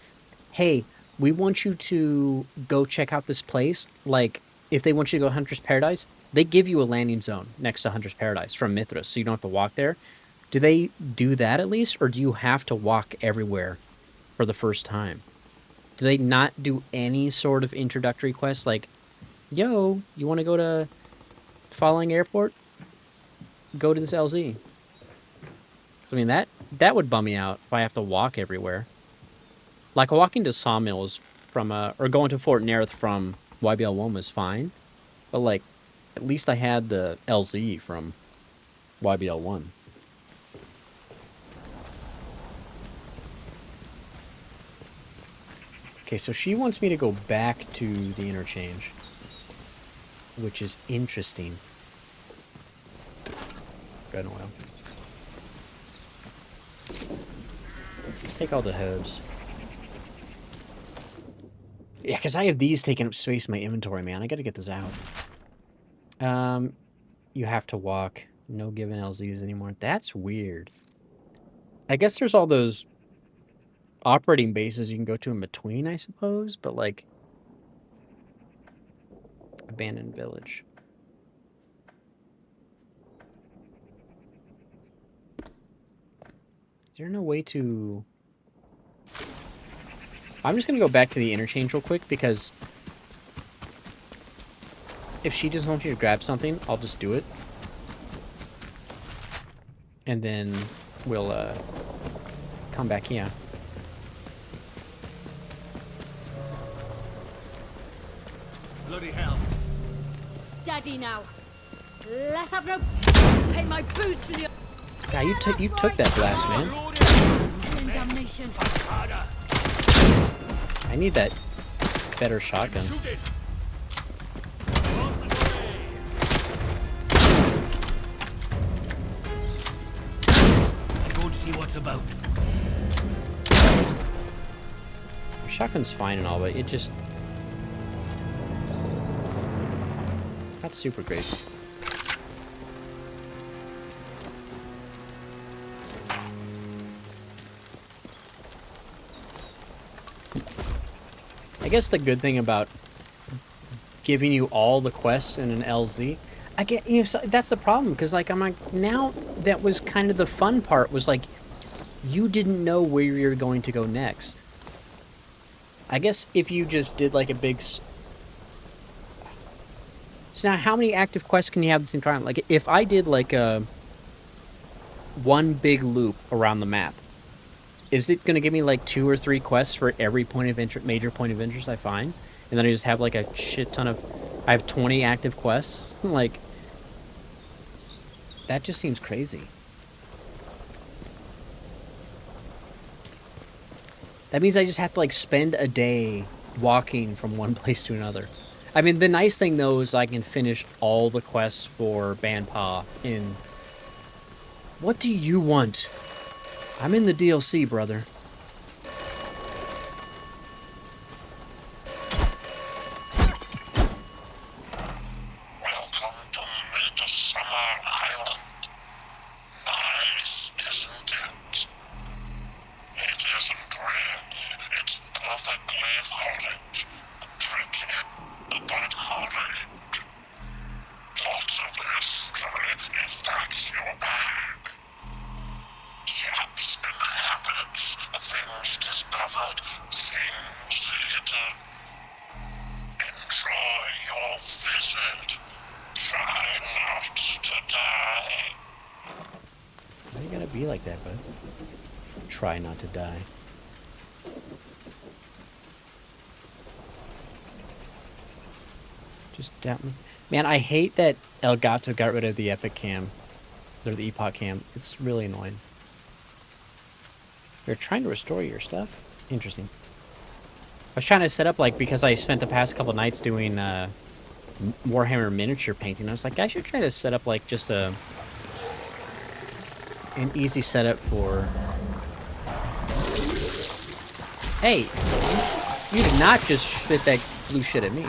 A: hey, we want you to go check out this place. Like, if they want you to go Hunter's Paradise, they give you a landing zone next to Hunter's Paradise from Mithras, so you don't have to walk there. Do they do that at least, or do you have to walk everywhere for the first time? Do they not do any sort of introductory quests like, yo, you want to go to Falling Airport? Go to this LZ. 'Cause, I mean, that would bum me out if I have to walk everywhere. Like, walking to Sawmills from, or going to Fort Nerith from YBL1 was fine. But, like, at least I had the LZ from YBL1. Okay, so she wants me to go back to the interchange, which is interesting. Gun oil. Take all the herbs. Yeah, because I have these taking up space in my inventory, man. I gotta get those out. You have to walk. No given LZs anymore. That's weird. I guess there's all those operating bases you can go to in between, I suppose, but like abandoned village. Is there no way to... I'm just gonna go back to the interchange real quick because if she doesn't want you to grab something, I'll just do it. And then we'll come back here.
E: Bloody hell.
C: Steady now. Let's have no pay my boots for the
A: God, you took that blast, man.
C: damnation.
A: I need that better shotgun.
E: Shoot it. I go to see what's about.
A: Shotgun's fine and all, but it just... not super great. I guess the good thing about giving you all the quests in an LZ, I get, you know, so that's the problem, because like I'm like, now that was kind of the fun part, was like you didn't know where you're going to go next. I guess if you just did like a big so now how many active quests can you have at the same time? Like if I did like a one big loop around the map, is it going to give me like 2 or 3 quests for every point of interest, major point of interest I find? And then I just have like a shit ton of, I have 20 active quests? Like, that just seems crazy. That means I just have to like spend a day walking from one place to another. I mean, the nice thing though is I can finish all the quests for Banpa in... What do you want? I'm in the DLC, brother.
F: Welcome to Midsummer Island. Nice, isn't it? It isn't really. It's perfectly horrid. Pretty, but horrid. Lots of history, if that's your bag. Chaps in habits, things discovered, things hidden. Enjoy your visit. Try not to die.
A: Why you gotta be like that, bud? Try not to die. Just doubt me. Man, I hate that Elgato got rid of the Epic Cam. Or the Epoch Cam. It's really annoying. You're trying to restore your stuff? Interesting. I was trying to set up, like, because I spent the past couple nights doing Warhammer miniature painting. I was like, I should try to set up, like, just an easy setup for... Hey! You did not just spit that blue shit at me.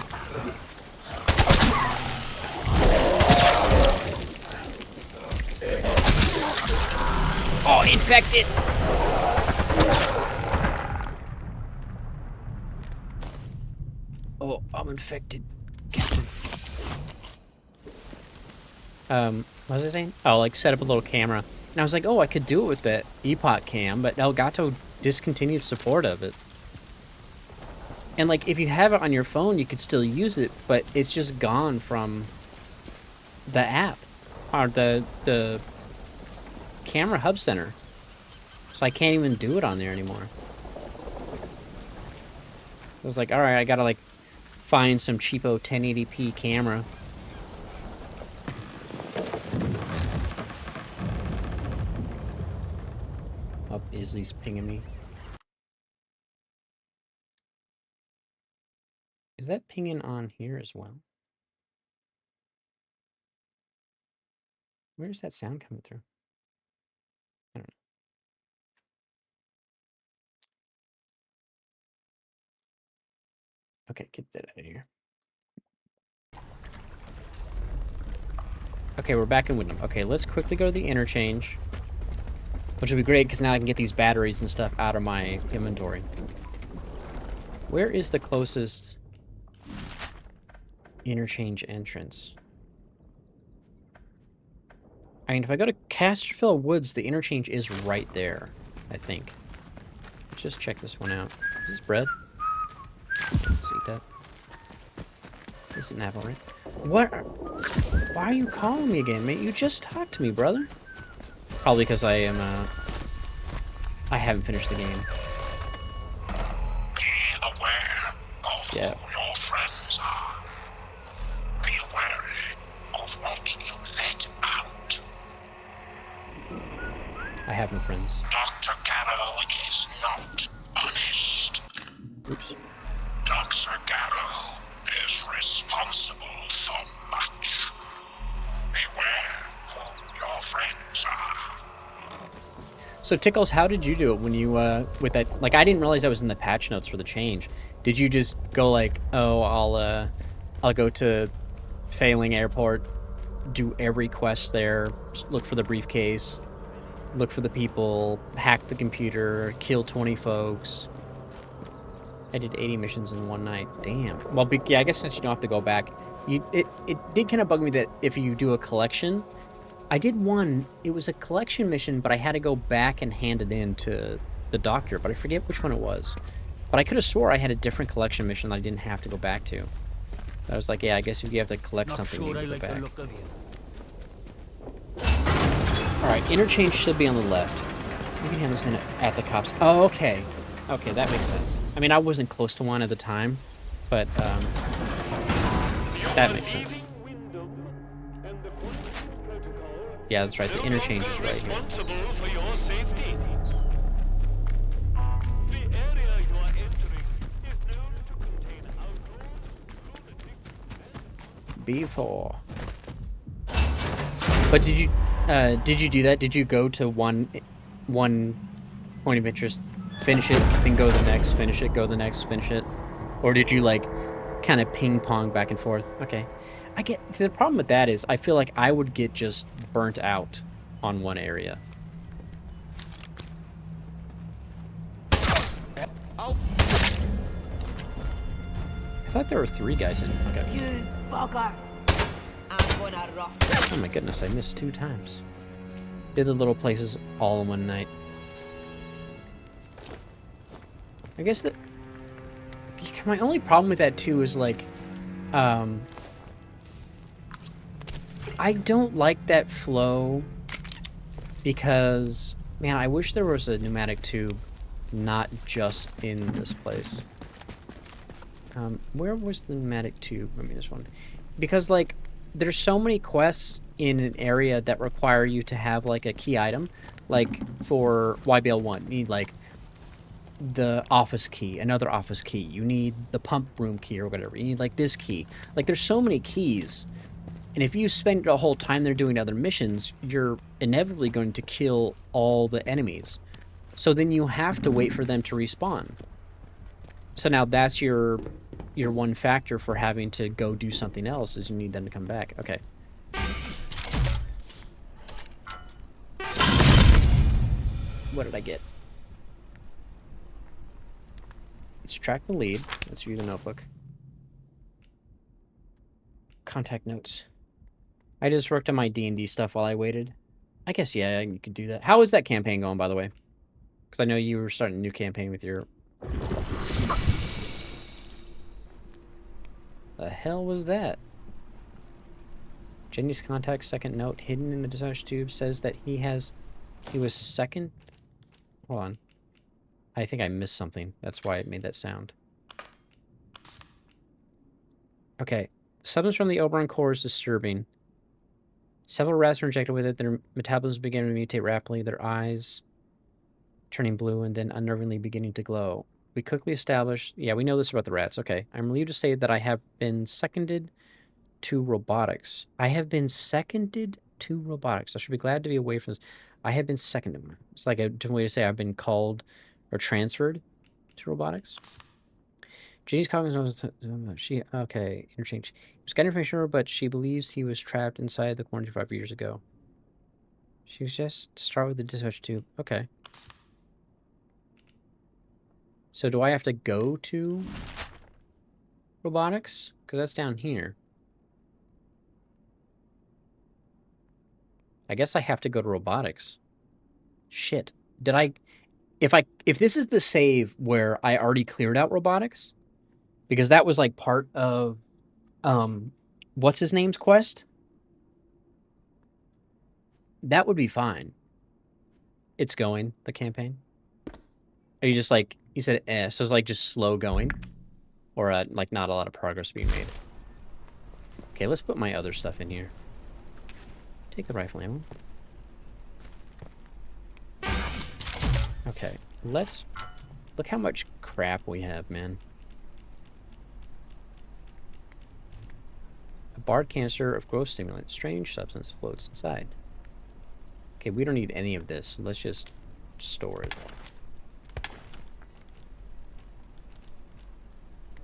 A: Oh, infected! Oh, I'm infected. What was I saying? Oh, like set up a little camera. And I was like, oh, I could do it with the Epoch Cam, but Elgato discontinued support of it. And like, if you have it on your phone, you could still use it, but it's just gone from the app or the camera hub center. So I can't even do it on there anymore. I was like, all right, I gotta like find some cheapo 1080p camera. Oh, Isley's pinging me. Is that pinging on here as well? Where's that sound coming through? I don't know. Okay, get that out of here. Okay, we're back in Wyndham. Okay, let's quickly go to the interchange. Which will be great, because now I can get these batteries and stuff out of my inventory. Where is the closest interchange entrance? I mean, if I go to Casterville Woods, the interchange is right there, I think. Let's just check this one out. Is this bread? Let's eat that. This is an apple, right? What? Why are you calling me again, mate? You just talked to me, brother. Probably because I am, I haven't finished the game.
F: Be aware of who your friends are. Be wary of what you let out.
A: I have no friends.
F: Dr. Garrow is not honest.
A: Oops.
F: Dr. Garrow is responsible for much. Beware who your friends are.
A: So, Tickles, how did you do it when you, with that, like, I didn't realize that was in the patch notes for the change. Did you just go like, oh, I'll go to Failing Airport, do every quest there, look for the briefcase, look for the people, hack the computer, kill 20 folks, I did 80 missions in one night. Damn. Well, yeah, I guess since you don't have to go back, it did kind of bug me that if you do a collection, I did one. It was a collection mission, but I had to go back and hand it in to the doctor, but I forget which one it was. But I could have swore I had a different collection mission that I didn't have to go back to. I was like, yeah, I guess if you have to collect
E: Not
A: something,
E: sure
A: you
E: I
A: need to go
E: like the
A: back.
E: look of you.
A: Alright, interchange should be on the left. You can handle this in at the cops. Oh, okay. Okay, that makes sense. I mean, I wasn't close to one at the time, but that makes sense. Yeah, that's right. The interchange is right here.
F: Responsible for your safety. The area you are entering is known to contain outlaws, lunatics,
A: B4. But did you do that? Did you go to one point of interest, finish it, then go to the next, finish it, go to the next, finish it? Or did you like kind of ping pong back and forth? Okay. The problem with that is I feel like I would get just burnt out on one area. I thought there were 3 guys in. Okay.
G: You bugger! I'm gonna rough.
A: Oh my goodness, I missed 2 times. Did the little places all in one night. I guess that my only problem with that too is like, I don't like that flow because, man, I wish there was a pneumatic tube, not just in this place. Where was the pneumatic tube? I mean, this one. Because, like, there's so many quests in an area that require you to have, like, a key item. Like, for YBL1, you need, like, the office key, another office key. You need the pump room key or whatever. You need, like, this key. Like, there's so many keys. And if you spend the whole time there doing other missions, you're inevitably going to kill all the enemies. So then you have to wait for them to respawn. So now that's your one factor for having to go do something else is you need them to come back. Okay. What did I get? Extract the lead. Let's read the notebook. Contact notes. I just worked on my D&D stuff while I waited. I guess, yeah, you could do that. How is that campaign going, by the way? Because I know you were starting a new campaign with your... The hell was that? Jenny's contact second note hidden in the discharge tube says that he was second... Hold on. I think I missed something. That's why it made that sound. Okay. Substance from the Oberon core is disturbing. Several rats were injected with it. Their metabolisms began to mutate rapidly, their eyes turning blue and then unnervingly beginning to glow. We quickly established... Yeah, we know this about the rats. Okay. I'm relieved to say that I have been seconded to robotics. I have been seconded to robotics. I should be glad to be away from this. I have been seconded. It's like a different way to say I've been called or transferred to robotics. Janie's cognizant okay, interchange. He was getting information over, but she believes he was trapped inside the quarantine 5 years ago. She was just start with the dispatch tube. Okay. So do I have to go to robotics? Because that's down here. I guess I have to go to robotics. Shit. Did I... If this is the save where I already cleared out robotics, because that was like part of what's his name's quest, that would be fine. It's going, the campaign. Are you just like, you said so it's like just slow going, or like not a lot of progress being made? Okay, let's put my other stuff in here. Take the rifle ammo. Okay, let's look how much crap we have, man. A barred canister of growth stimulant. Strange substance floats inside. Okay, we don't need any of this. Let's just store it.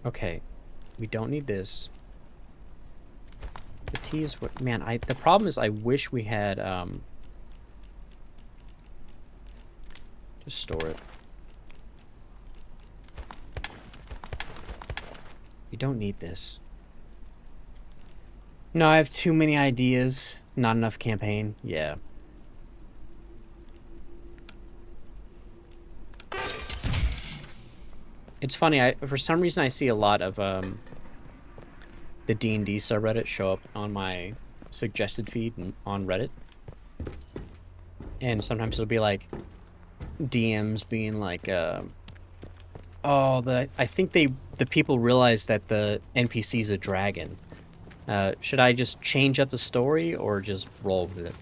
A: Okay, we don't need this. The tea is what... Man, the problem is I wish we had... Just store it. don't need this. No, I have too many ideas. Not enough campaign. Yeah. It's funny, for some reason I see a lot of the D&D subreddit show up on my suggested feed on Reddit. And sometimes it'll be like DMs being like, I think the people realize that the NPC's a dragon. Should I just change up the story or just roll with it?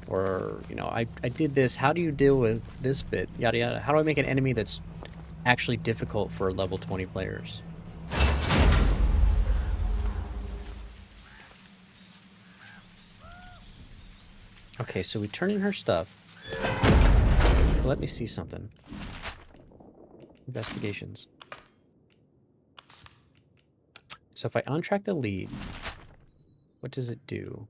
A: Or, you know, I did this, how do you deal with this bit? Yada yada. How do I make an enemy that's actually difficult for level 20 players? Okay, so we turn in her stuff. Let me see something. Investigations. So if I untrack the lead, what does it do?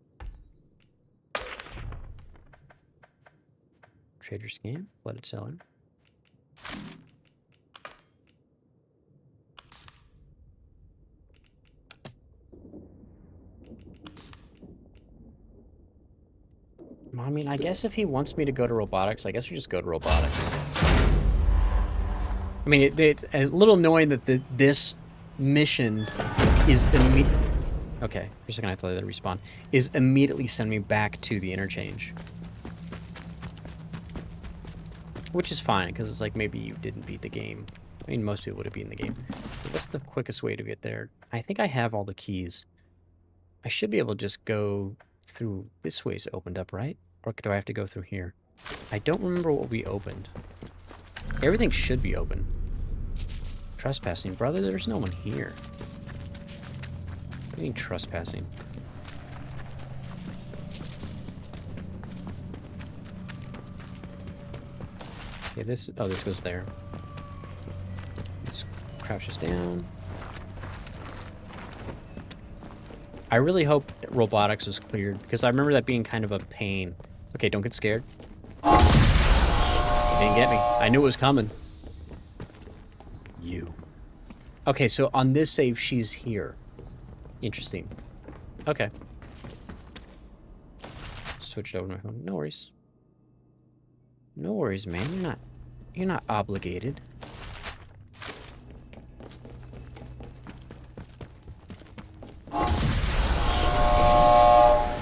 A: Trader scan, flooded seller. I mean, I guess if he wants me to go to robotics, I guess we just go to robotics. I mean, it's a little annoying that this mission is okay, for a second I thought that respawn. Is immediately send me back to the interchange. Which is fine, because it's like maybe you didn't beat the game. I mean, most people would have beaten the game. But what's the quickest way to get there? I think I have all the keys. I should be able to just go through this way. Is opened up, right? Or do I have to go through here? I don't remember what we opened. Everything should be open. Trespassing. Brother, there's no one here. What do you mean trespassing? Okay, this goes there. Let's crouch this down. I really hope robotics is cleared, because I remember that being kind of a pain. Okay, don't get scared. You didn't get me. I knew it was coming. You. Okay, so on this save, she's here. Interesting. Okay. Switched over to my phone. No worries. No worries, man. You're not obligated.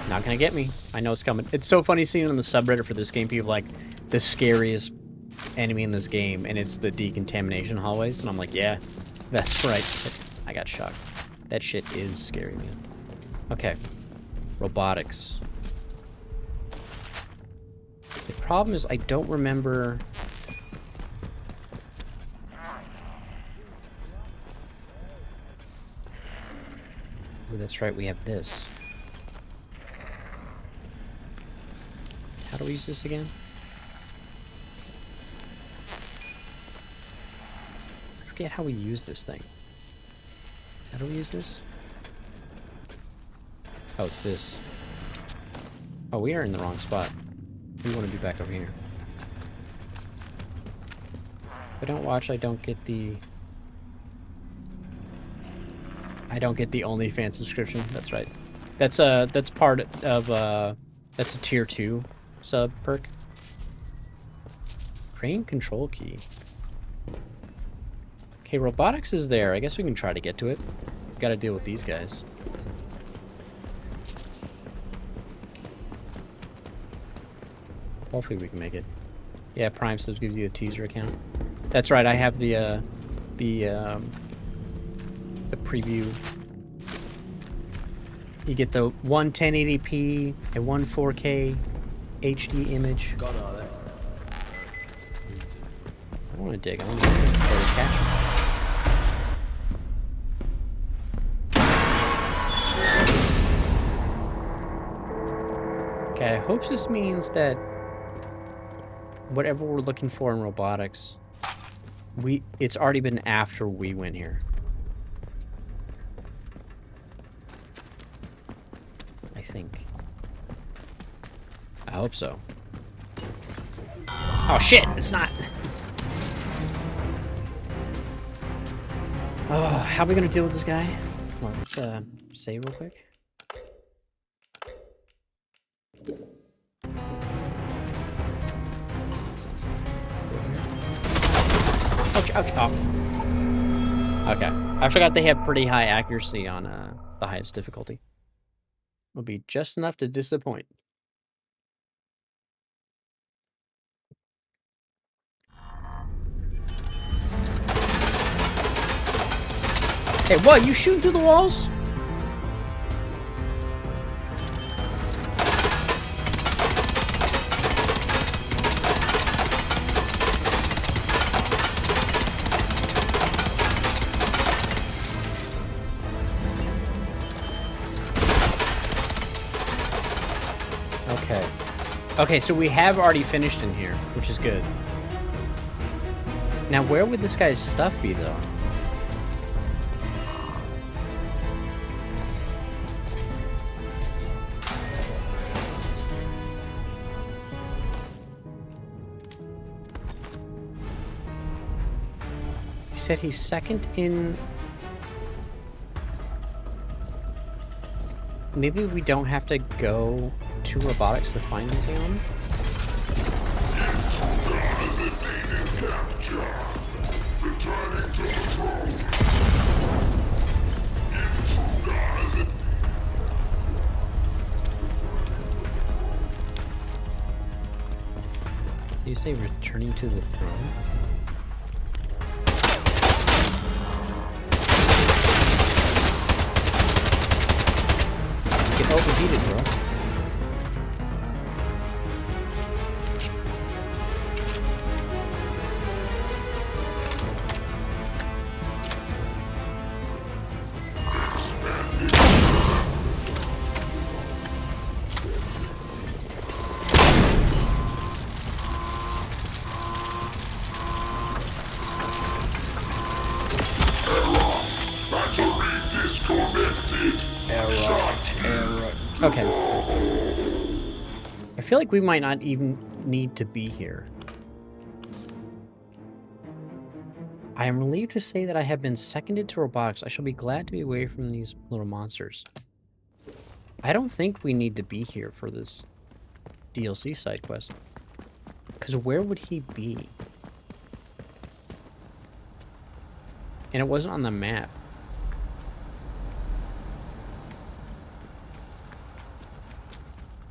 A: Not gonna get me. I know it's coming. It's so funny seeing on the subreddit for this game, people like, the scariest enemy in this game, and it's the decontamination hallways, and I'm like, yeah, that's right. I got shocked. That shit is scary, man. Okay. Robotics. The problem is I don't remember... Oh, that's right, we have this. How do we use this again? I forget how we use this thing. How do we use this? Oh, it's this. Oh, we are in the wrong spot. We want to be back over here. If I don't watch, I don't get the... OnlyFans subscription. That's right. That's part of, that's a tier 2 sub perk. Crane control key. Okay, robotics is there. I guess we can try to get to it. Gotta deal with these guys. Hopefully we can make it. Yeah, Prime subs gives you a teaser account. That's right, I have the preview. You get the one 1080p and one 4K HD image.
E: Got all that.
A: I don't want to dig. I want to catch him. Okay, I hope this means that whatever we're looking for in robotics, it's already been after we went here. I think. I hope so. Oh shit, it's not. Oh, how are we gonna deal with this guy? Come on, let's save real quick. Ouch, ouch, oh. Okay. I forgot they have pretty high accuracy on the highest difficulty. Will be just enough to disappoint. Hey, what? You shooting through the walls? Okay. Okay, so we have already finished in here, which is good. Now, where would this guy's stuff be, though? He said he's second in... Maybe we don't have to go to robotics to find anything on him? So you say returning to the throne? Get overheated, bro. Okay. I feel like we might not even need to be here. I am relieved to say that I have been seconded to robotics. I shall be glad to be away from these little monsters. I don't think we need to be here for this DLC side quest. Because where would he be? And it wasn't on the map.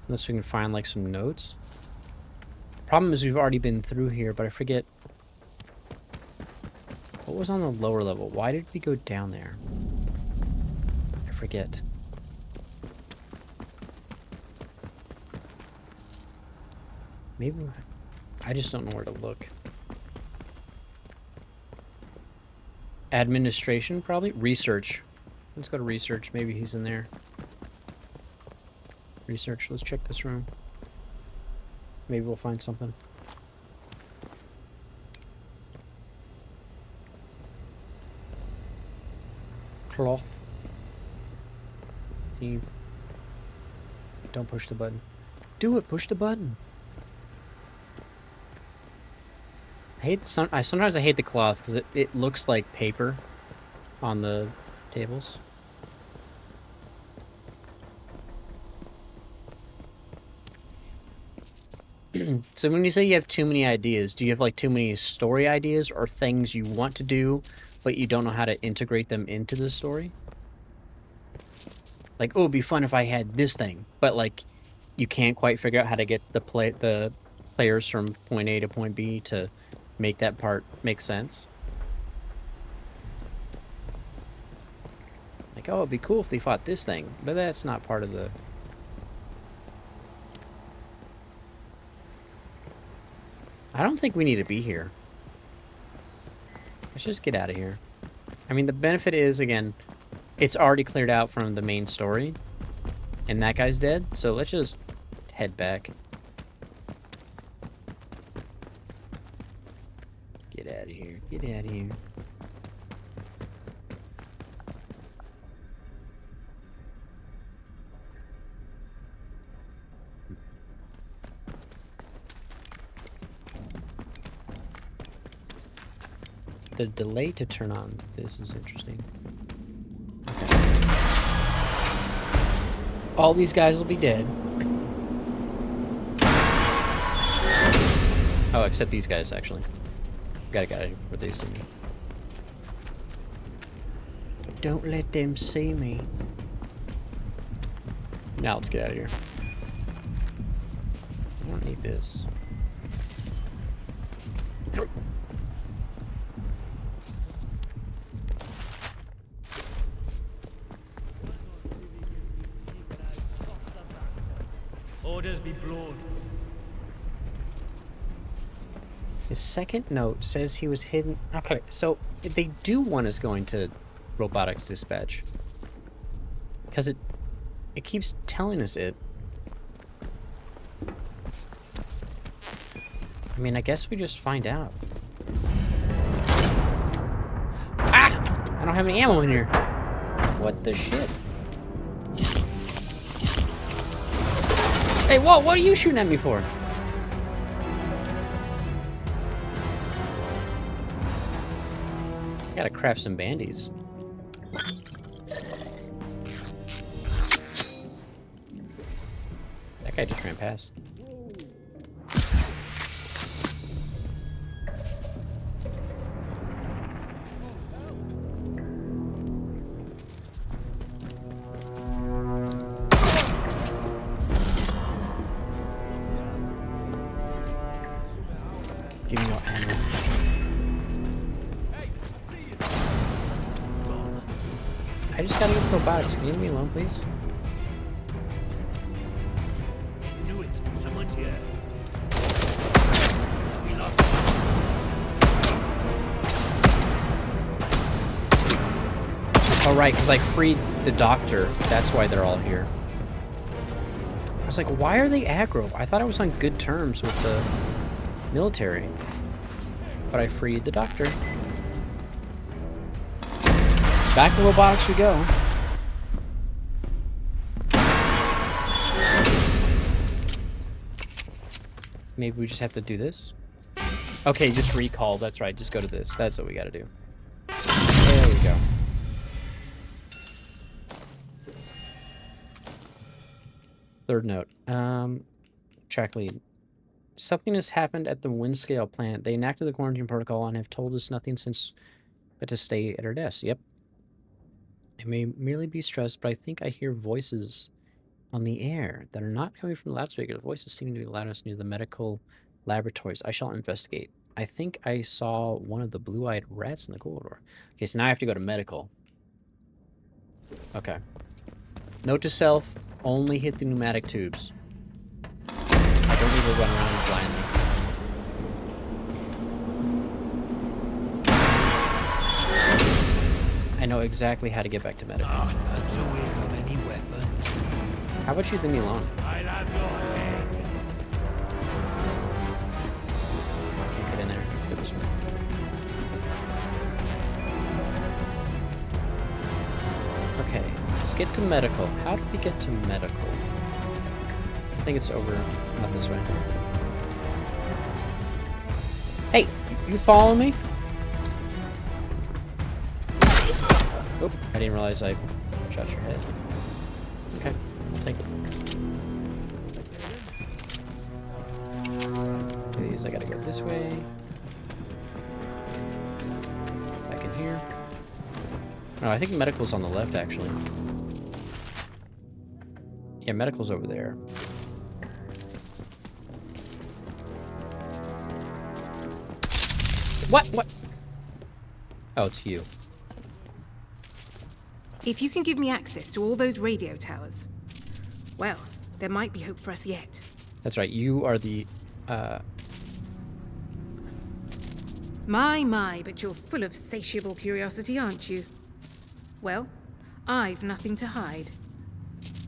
A: Unless we can find, like, some notes. Problem is we've already been through here, but I forget... What was on the lower level? Why did we go down there? I forget. Maybe... I just don't know where to look. Administration, probably? Research. Let's go to research. Maybe he's in there. Research. Let's check this room. Maybe we'll find something. Cloth. Don't push the button. Do it. Push the button. Sometimes I hate the cloth because it looks like paper on the tables. So when you say you have too many ideas, do you have like too many story ideas or things you want to do, but you don't know how to integrate them into the story? Like, oh, it'd be fun if I had this thing, but like, you can't quite figure out how to get the players from point A to point B to make that part make sense. Like, oh, it'd be cool if they fought this thing, but that's not part of the... I don't think we need to be here. Let's just get out of here. I mean, the benefit is, again, it's already cleared out from the main story. And that guy's dead, so let's just head back. Get out of here. Get out of here. the delay to turn on. This is interesting. Okay. All these guys will be dead. Oh, except these guys, actually. Gotta get out of here before they see me. Don't let them see me. Now let's get out of here. I don't need this.
E: Orders be blown.
A: His second note says he was hidden. Okay, so if they do want us going to robotics dispatch, because it keeps telling us it. I mean, I guess we just find out. Ah! I don't have any ammo in here. What the shit? Hey, whoa! What are you shooting at me for? Gotta craft some bandies. That guy just ran past. Give me your ammo. I just gotta get robotics. Can you leave me alone, please?
E: Knew it. Someone's here. We lost.
A: Oh, right, because I freed the doctor. That's why they're all here. I was like, why are they aggro? I thought I was on good terms with the military. But I freed the doctor. Back to robotics we go. Maybe we just have to do this? Okay, just recall. That's right. Just go to this. That's what we gotta do. There we go. Third note. Track lead. Something has happened at the Windscale plant. They enacted the quarantine protocol and have told us nothing since but to stay at our desks. Yep. I may merely be stressed, but I think I hear voices on the air that are not coming from the loudspeaker. The voices seem to be loudest near the medical laboratories. I shall investigate. I think I saw one of the blue-eyed rats in the corridor. Okay, so now I have to go to medical. Okay. Note to self, only hit the pneumatic tubes. I don't need to run around blindly. I know exactly how to get back to medical.
E: Hands away from any weapons.
A: How about you leave me alone?
E: I'll have your head.
A: I can't get in there. Go this way. Okay, let's get to medical. How do we get to medical? I think it's over, not this way. Hey, you follow me? Oh, I didn't realize I shot your head. Okay, I'll take it. These, I gotta go this way. Back in here. No, I think medical's on the left, actually. Yeah, medical's over there. What? What? Oh, it's you.
H: If you can give me access to all those radio towers, well, there might be hope for us yet.
A: That's right, you are the,
H: My, but you're full of satiable curiosity, aren't you? Well, I've nothing to hide.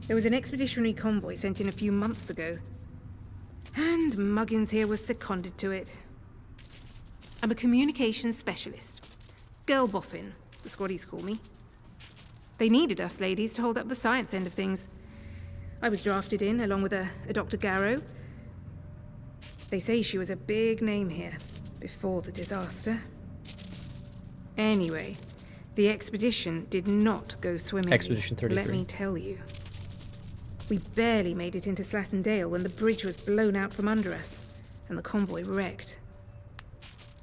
H: There was an expeditionary convoy sent in a few months ago, and Muggins here was seconded to it. I'm a communications specialist. Girl boffin, the squaddies call me. They needed us ladies to hold up the science end of things. I was drafted in, along with a Dr. Garrow. They say she was a big name here, before the disaster. Anyway, the expedition did not go swimmingly.
A: Expedition 33.
H: Let me tell you. We barely made it into Slattendale when the bridge was blown out from under us, and the convoy wrecked.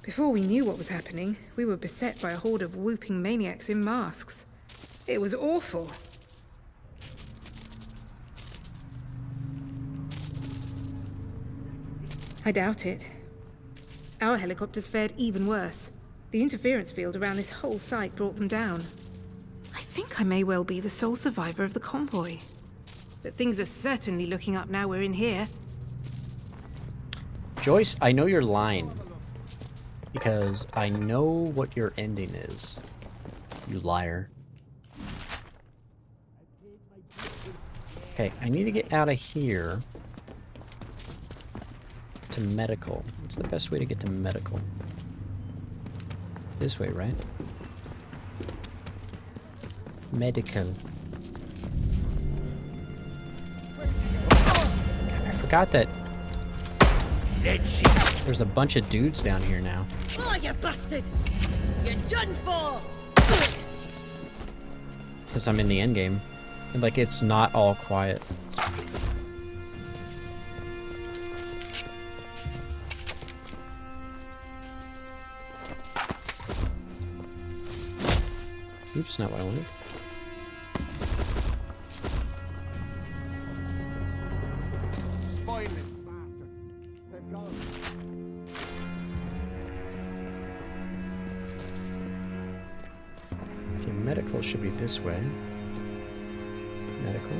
H: Before we knew what was happening, we were beset by a horde of whooping maniacs in masks. It was awful. I doubt it. Our helicopters fared even worse. The interference field around this whole site brought them down. I think I may well be the sole survivor of the convoy. But things are certainly looking up now we're in here.
A: Joyce, I know you're lying. Because I know what your ending is. You liar. Okay, I need to get out of here to medical. What's the best way to get to medical? This way, right? Medical. I forgot that there's a bunch of dudes down here now.
C: Oh, you bastard! You're done for!
A: Since I'm in the end game. And like it's not all quiet. Oops, not what I wanted. The medical should be this way. Medical.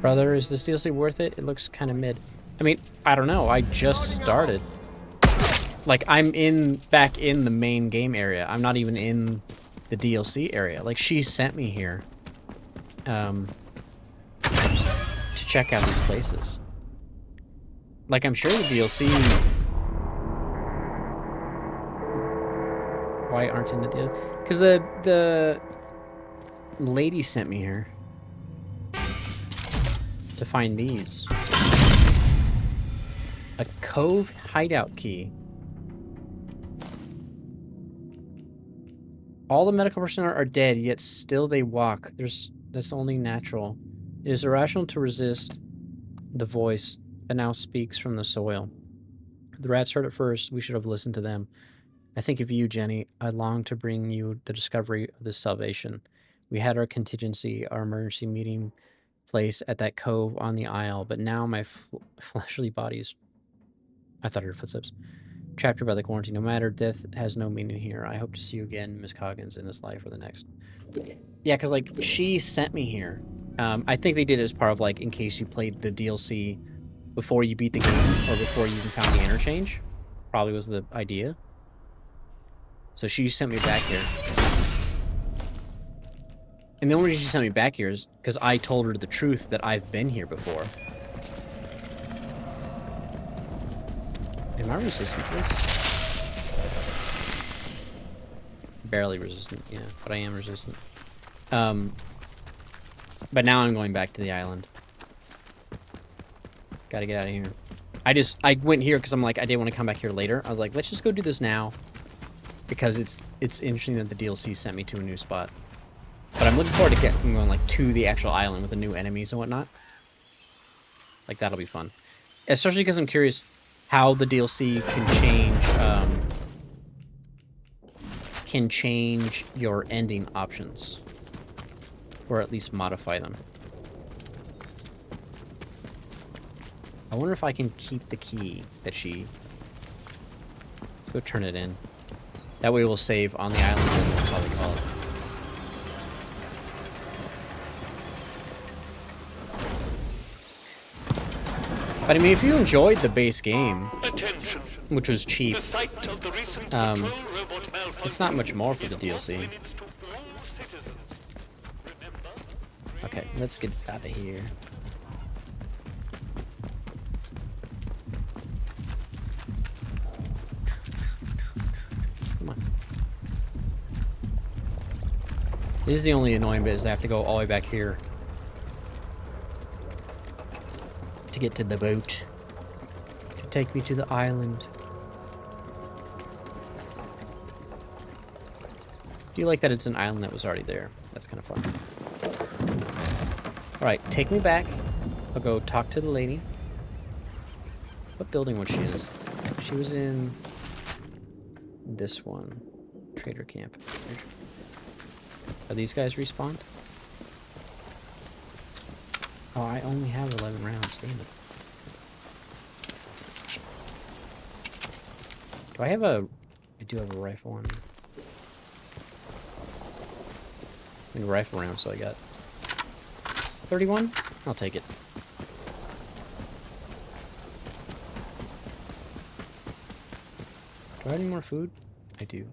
A: Brother, is this DLC worth it? It looks kind of mid. I mean, I don't know. I just started. Like, I'm back in the main game area. I'm not even in the DLC area. Like, she sent me here to check out these places. Like, I'm sure the DLC... Why aren't in the deal? Because the lady sent me here to find these. A cove hideout key. All the medical personnel are dead, yet still they walk. That's only natural. It is irrational to resist the voice that now speaks from the soil. The rats heard it first. We should have listened to them. I think of you, Jenny. I long to bring you the discovery of this salvation. We had our contingency, our emergency meeting place at that cove on the isle, but now my fleshly body is... I thought I heard footsteps. Trapped by the quarantine. No matter, death has no meaning here. I hope to see you again, Miss Coggins, in this life or the next. Yeah, because, like, she sent me here. I think they did it as part of, like, in case you played the DLC before you beat the game, or before you even found the interchange. Probably was the idea. So she sent me back here. And the only reason she sent me back here is because I told her the truth that I've been here before. Am I resistant to this? Barely resistant, yeah, but I am resistant. But now I'm going back to the island. Gotta get out of here. I went here because I'm like, I didn't want to come back here later. I was like, let's just go do this now. Because it's interesting that the DLC sent me to a new spot. But I'm looking forward to going like to the actual island with the new enemies and whatnot. Like, that'll be fun. Especially because I'm curious how the DLC can change your ending options. Or at least modify them. I wonder if I can keep the key that she... Let's go turn it in. That way we'll save on the island, and we'll probably call it. But I mean, if you enjoyed the base game,
F: Attention.
A: which was cheap,
F: The site of the recent
A: Um,
F: patrol robot malfunction
A: it's not much more for the
F: is
A: DLC.
F: off limits to all citizens. Remember,
A: Okay, let's get out of here. Come on. This is the only annoying bit, is I have to go all the way back here to get to the boat. To take me to the island. Do you like that it's an island that was already there? That's kind of fun. Alright, take me back. I'll go talk to the lady. What building was she in? She was in this one. Trader camp. Are these guys respawned? Oh, I only have 11 rounds. Damn it. Do I have a... I do have a rifle on me. I mean, rifle round, so I got 31? I'll take it. Do I have any more food? I do.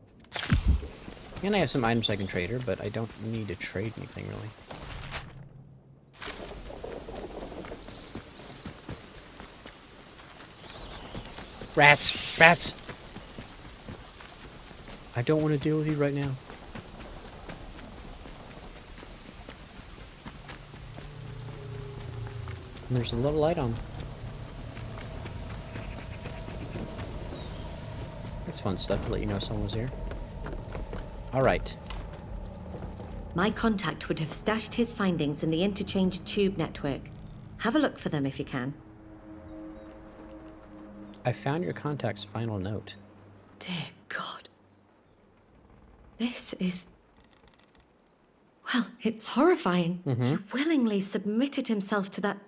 A: And I have some items I can trade her, but I don't need to trade anything, really. Rats! Rats! I don't want to deal with you right now. And there's a little light on. That's fun stuff to let you know someone was here. Alright.
D: My contact would have stashed his findings in the interchange tube network. Have a look for them if you can.
A: I found your contact's final note.
D: Dear God. This is... Well, it's horrifying. He willingly submitted himself to that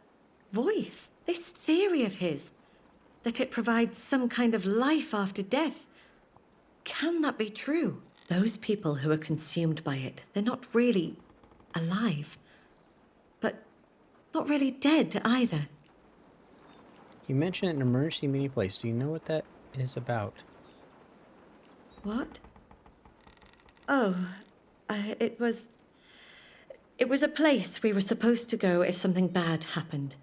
D: voice. This theory of his, that it provides some kind of life after death. Can that be true? Those people who are consumed by it, they're not really alive, but not really dead either.
A: You mentioned an emergency meeting place. Do you know what that is about?
D: What? Oh, it was a place we were supposed to go if something bad happened.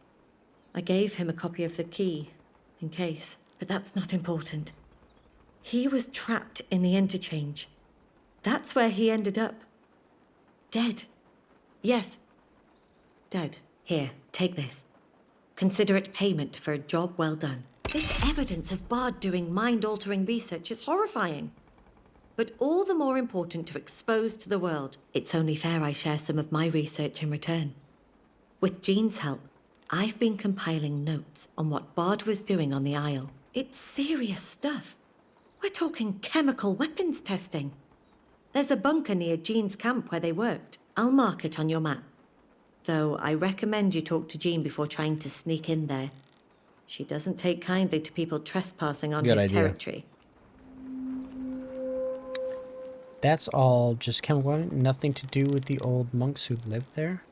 D: I gave him a copy of the key, in case, but that's not important. He was trapped in the interchange. That's where he ended up. Dead. Yes. Dead. Here, take this. Consider it payment for a job well done. This evidence of Bard doing mind-altering research is horrifying. But all the more important to expose to the world. It's only fair I share some of my research in return. With Jean's help, I've been compiling notes on what Bard was doing on the Isle. It's serious stuff. We're talking chemical weapons testing. There's a bunker near Jean's camp where they worked. I'll mark it on your map. Though I recommend you talk to Jean before trying to sneak in there. She doesn't take kindly to people trespassing on her territory.
A: That's all just chemical, nothing to do with the old monks who lived there?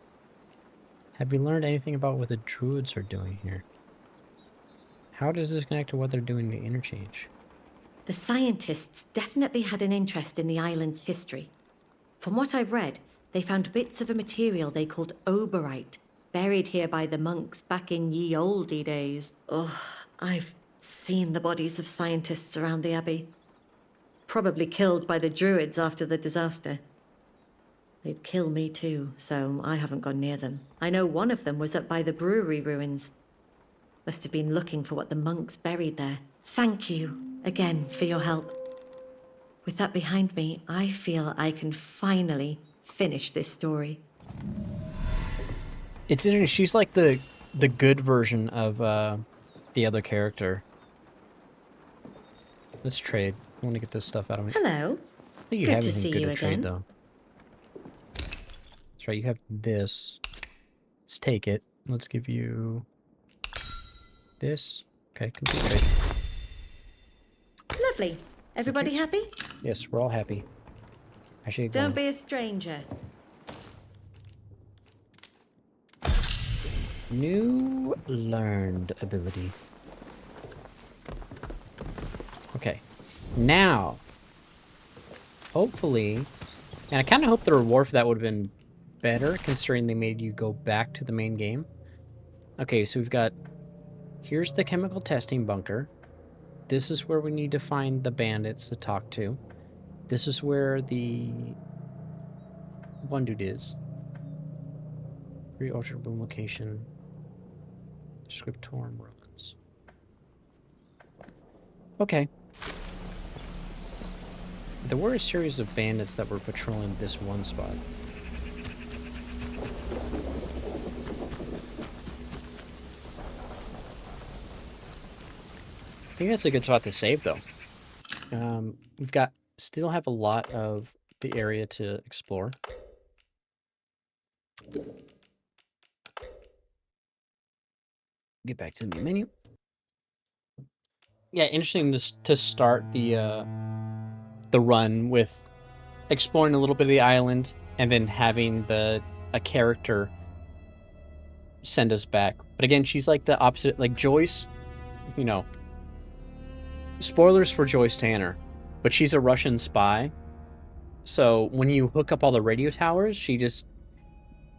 A: Have you learned anything about what the druids are doing here? How does this connect to what they're doing in the interchange?
D: The scientists definitely had an interest in the island's history. From what I've read, they found bits of a material they called oberite, buried here by the monks back in ye olde days. Oh, I've seen the bodies of scientists around the abbey. Probably killed by the druids after the disaster. They'd kill me too, so I haven't gone near them. I know one of them was up by the brewery ruins. Must have been looking for what the monks buried there. Thank you again for your help. With that behind me, I feel I can finally finish this story.
A: It's interesting. She's like the good version of the other character. Let's trade. I want to get this stuff out of me.
D: Hello.
A: I think you
D: Good
A: have
D: to
A: anything
D: see
A: good
D: you
A: to trade,
D: again.
A: though. That's right. You have this. Let's take it. Let's give you this. Okay, complete trade.
D: Lovely. Everybody happy?
A: Yes, we're all happy. Actually,
D: Don't be a stranger.
A: New learned ability. Okay. Now, hopefully, and I kind of hope the reward for that would have been better, considering they made you go back to the main game. Okay, so we've got, here's the chemical testing bunker. This is where we need to find the bandits to talk to. This is where the one dude is. 3 Ultra Boom location. Scriptorum ruins. Okay. There were a series of bandits that were patrolling this one spot. I think that's a good spot to save, though. We've got still have a lot of the area to explore. Get back to the menu. Yeah, interesting to start the run with exploring a little bit of the island and then having a character send us back. But again, she's like the opposite, like Joyce, you know, spoilers for Joyce Tanner, but she's a Russian spy. So when you hook up all the radio towers, she just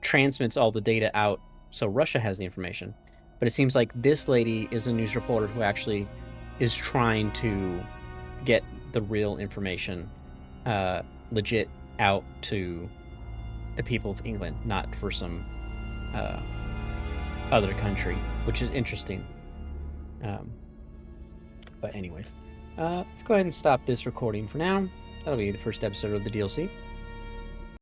A: transmits all the data out so Russia has the information. But it seems like this lady is a news reporter who actually is trying to get the real information legit out to the people of England, not for some other country, which is interesting. But anyway, let's go ahead and stop this recording for now. That'll be the first episode of the DLC.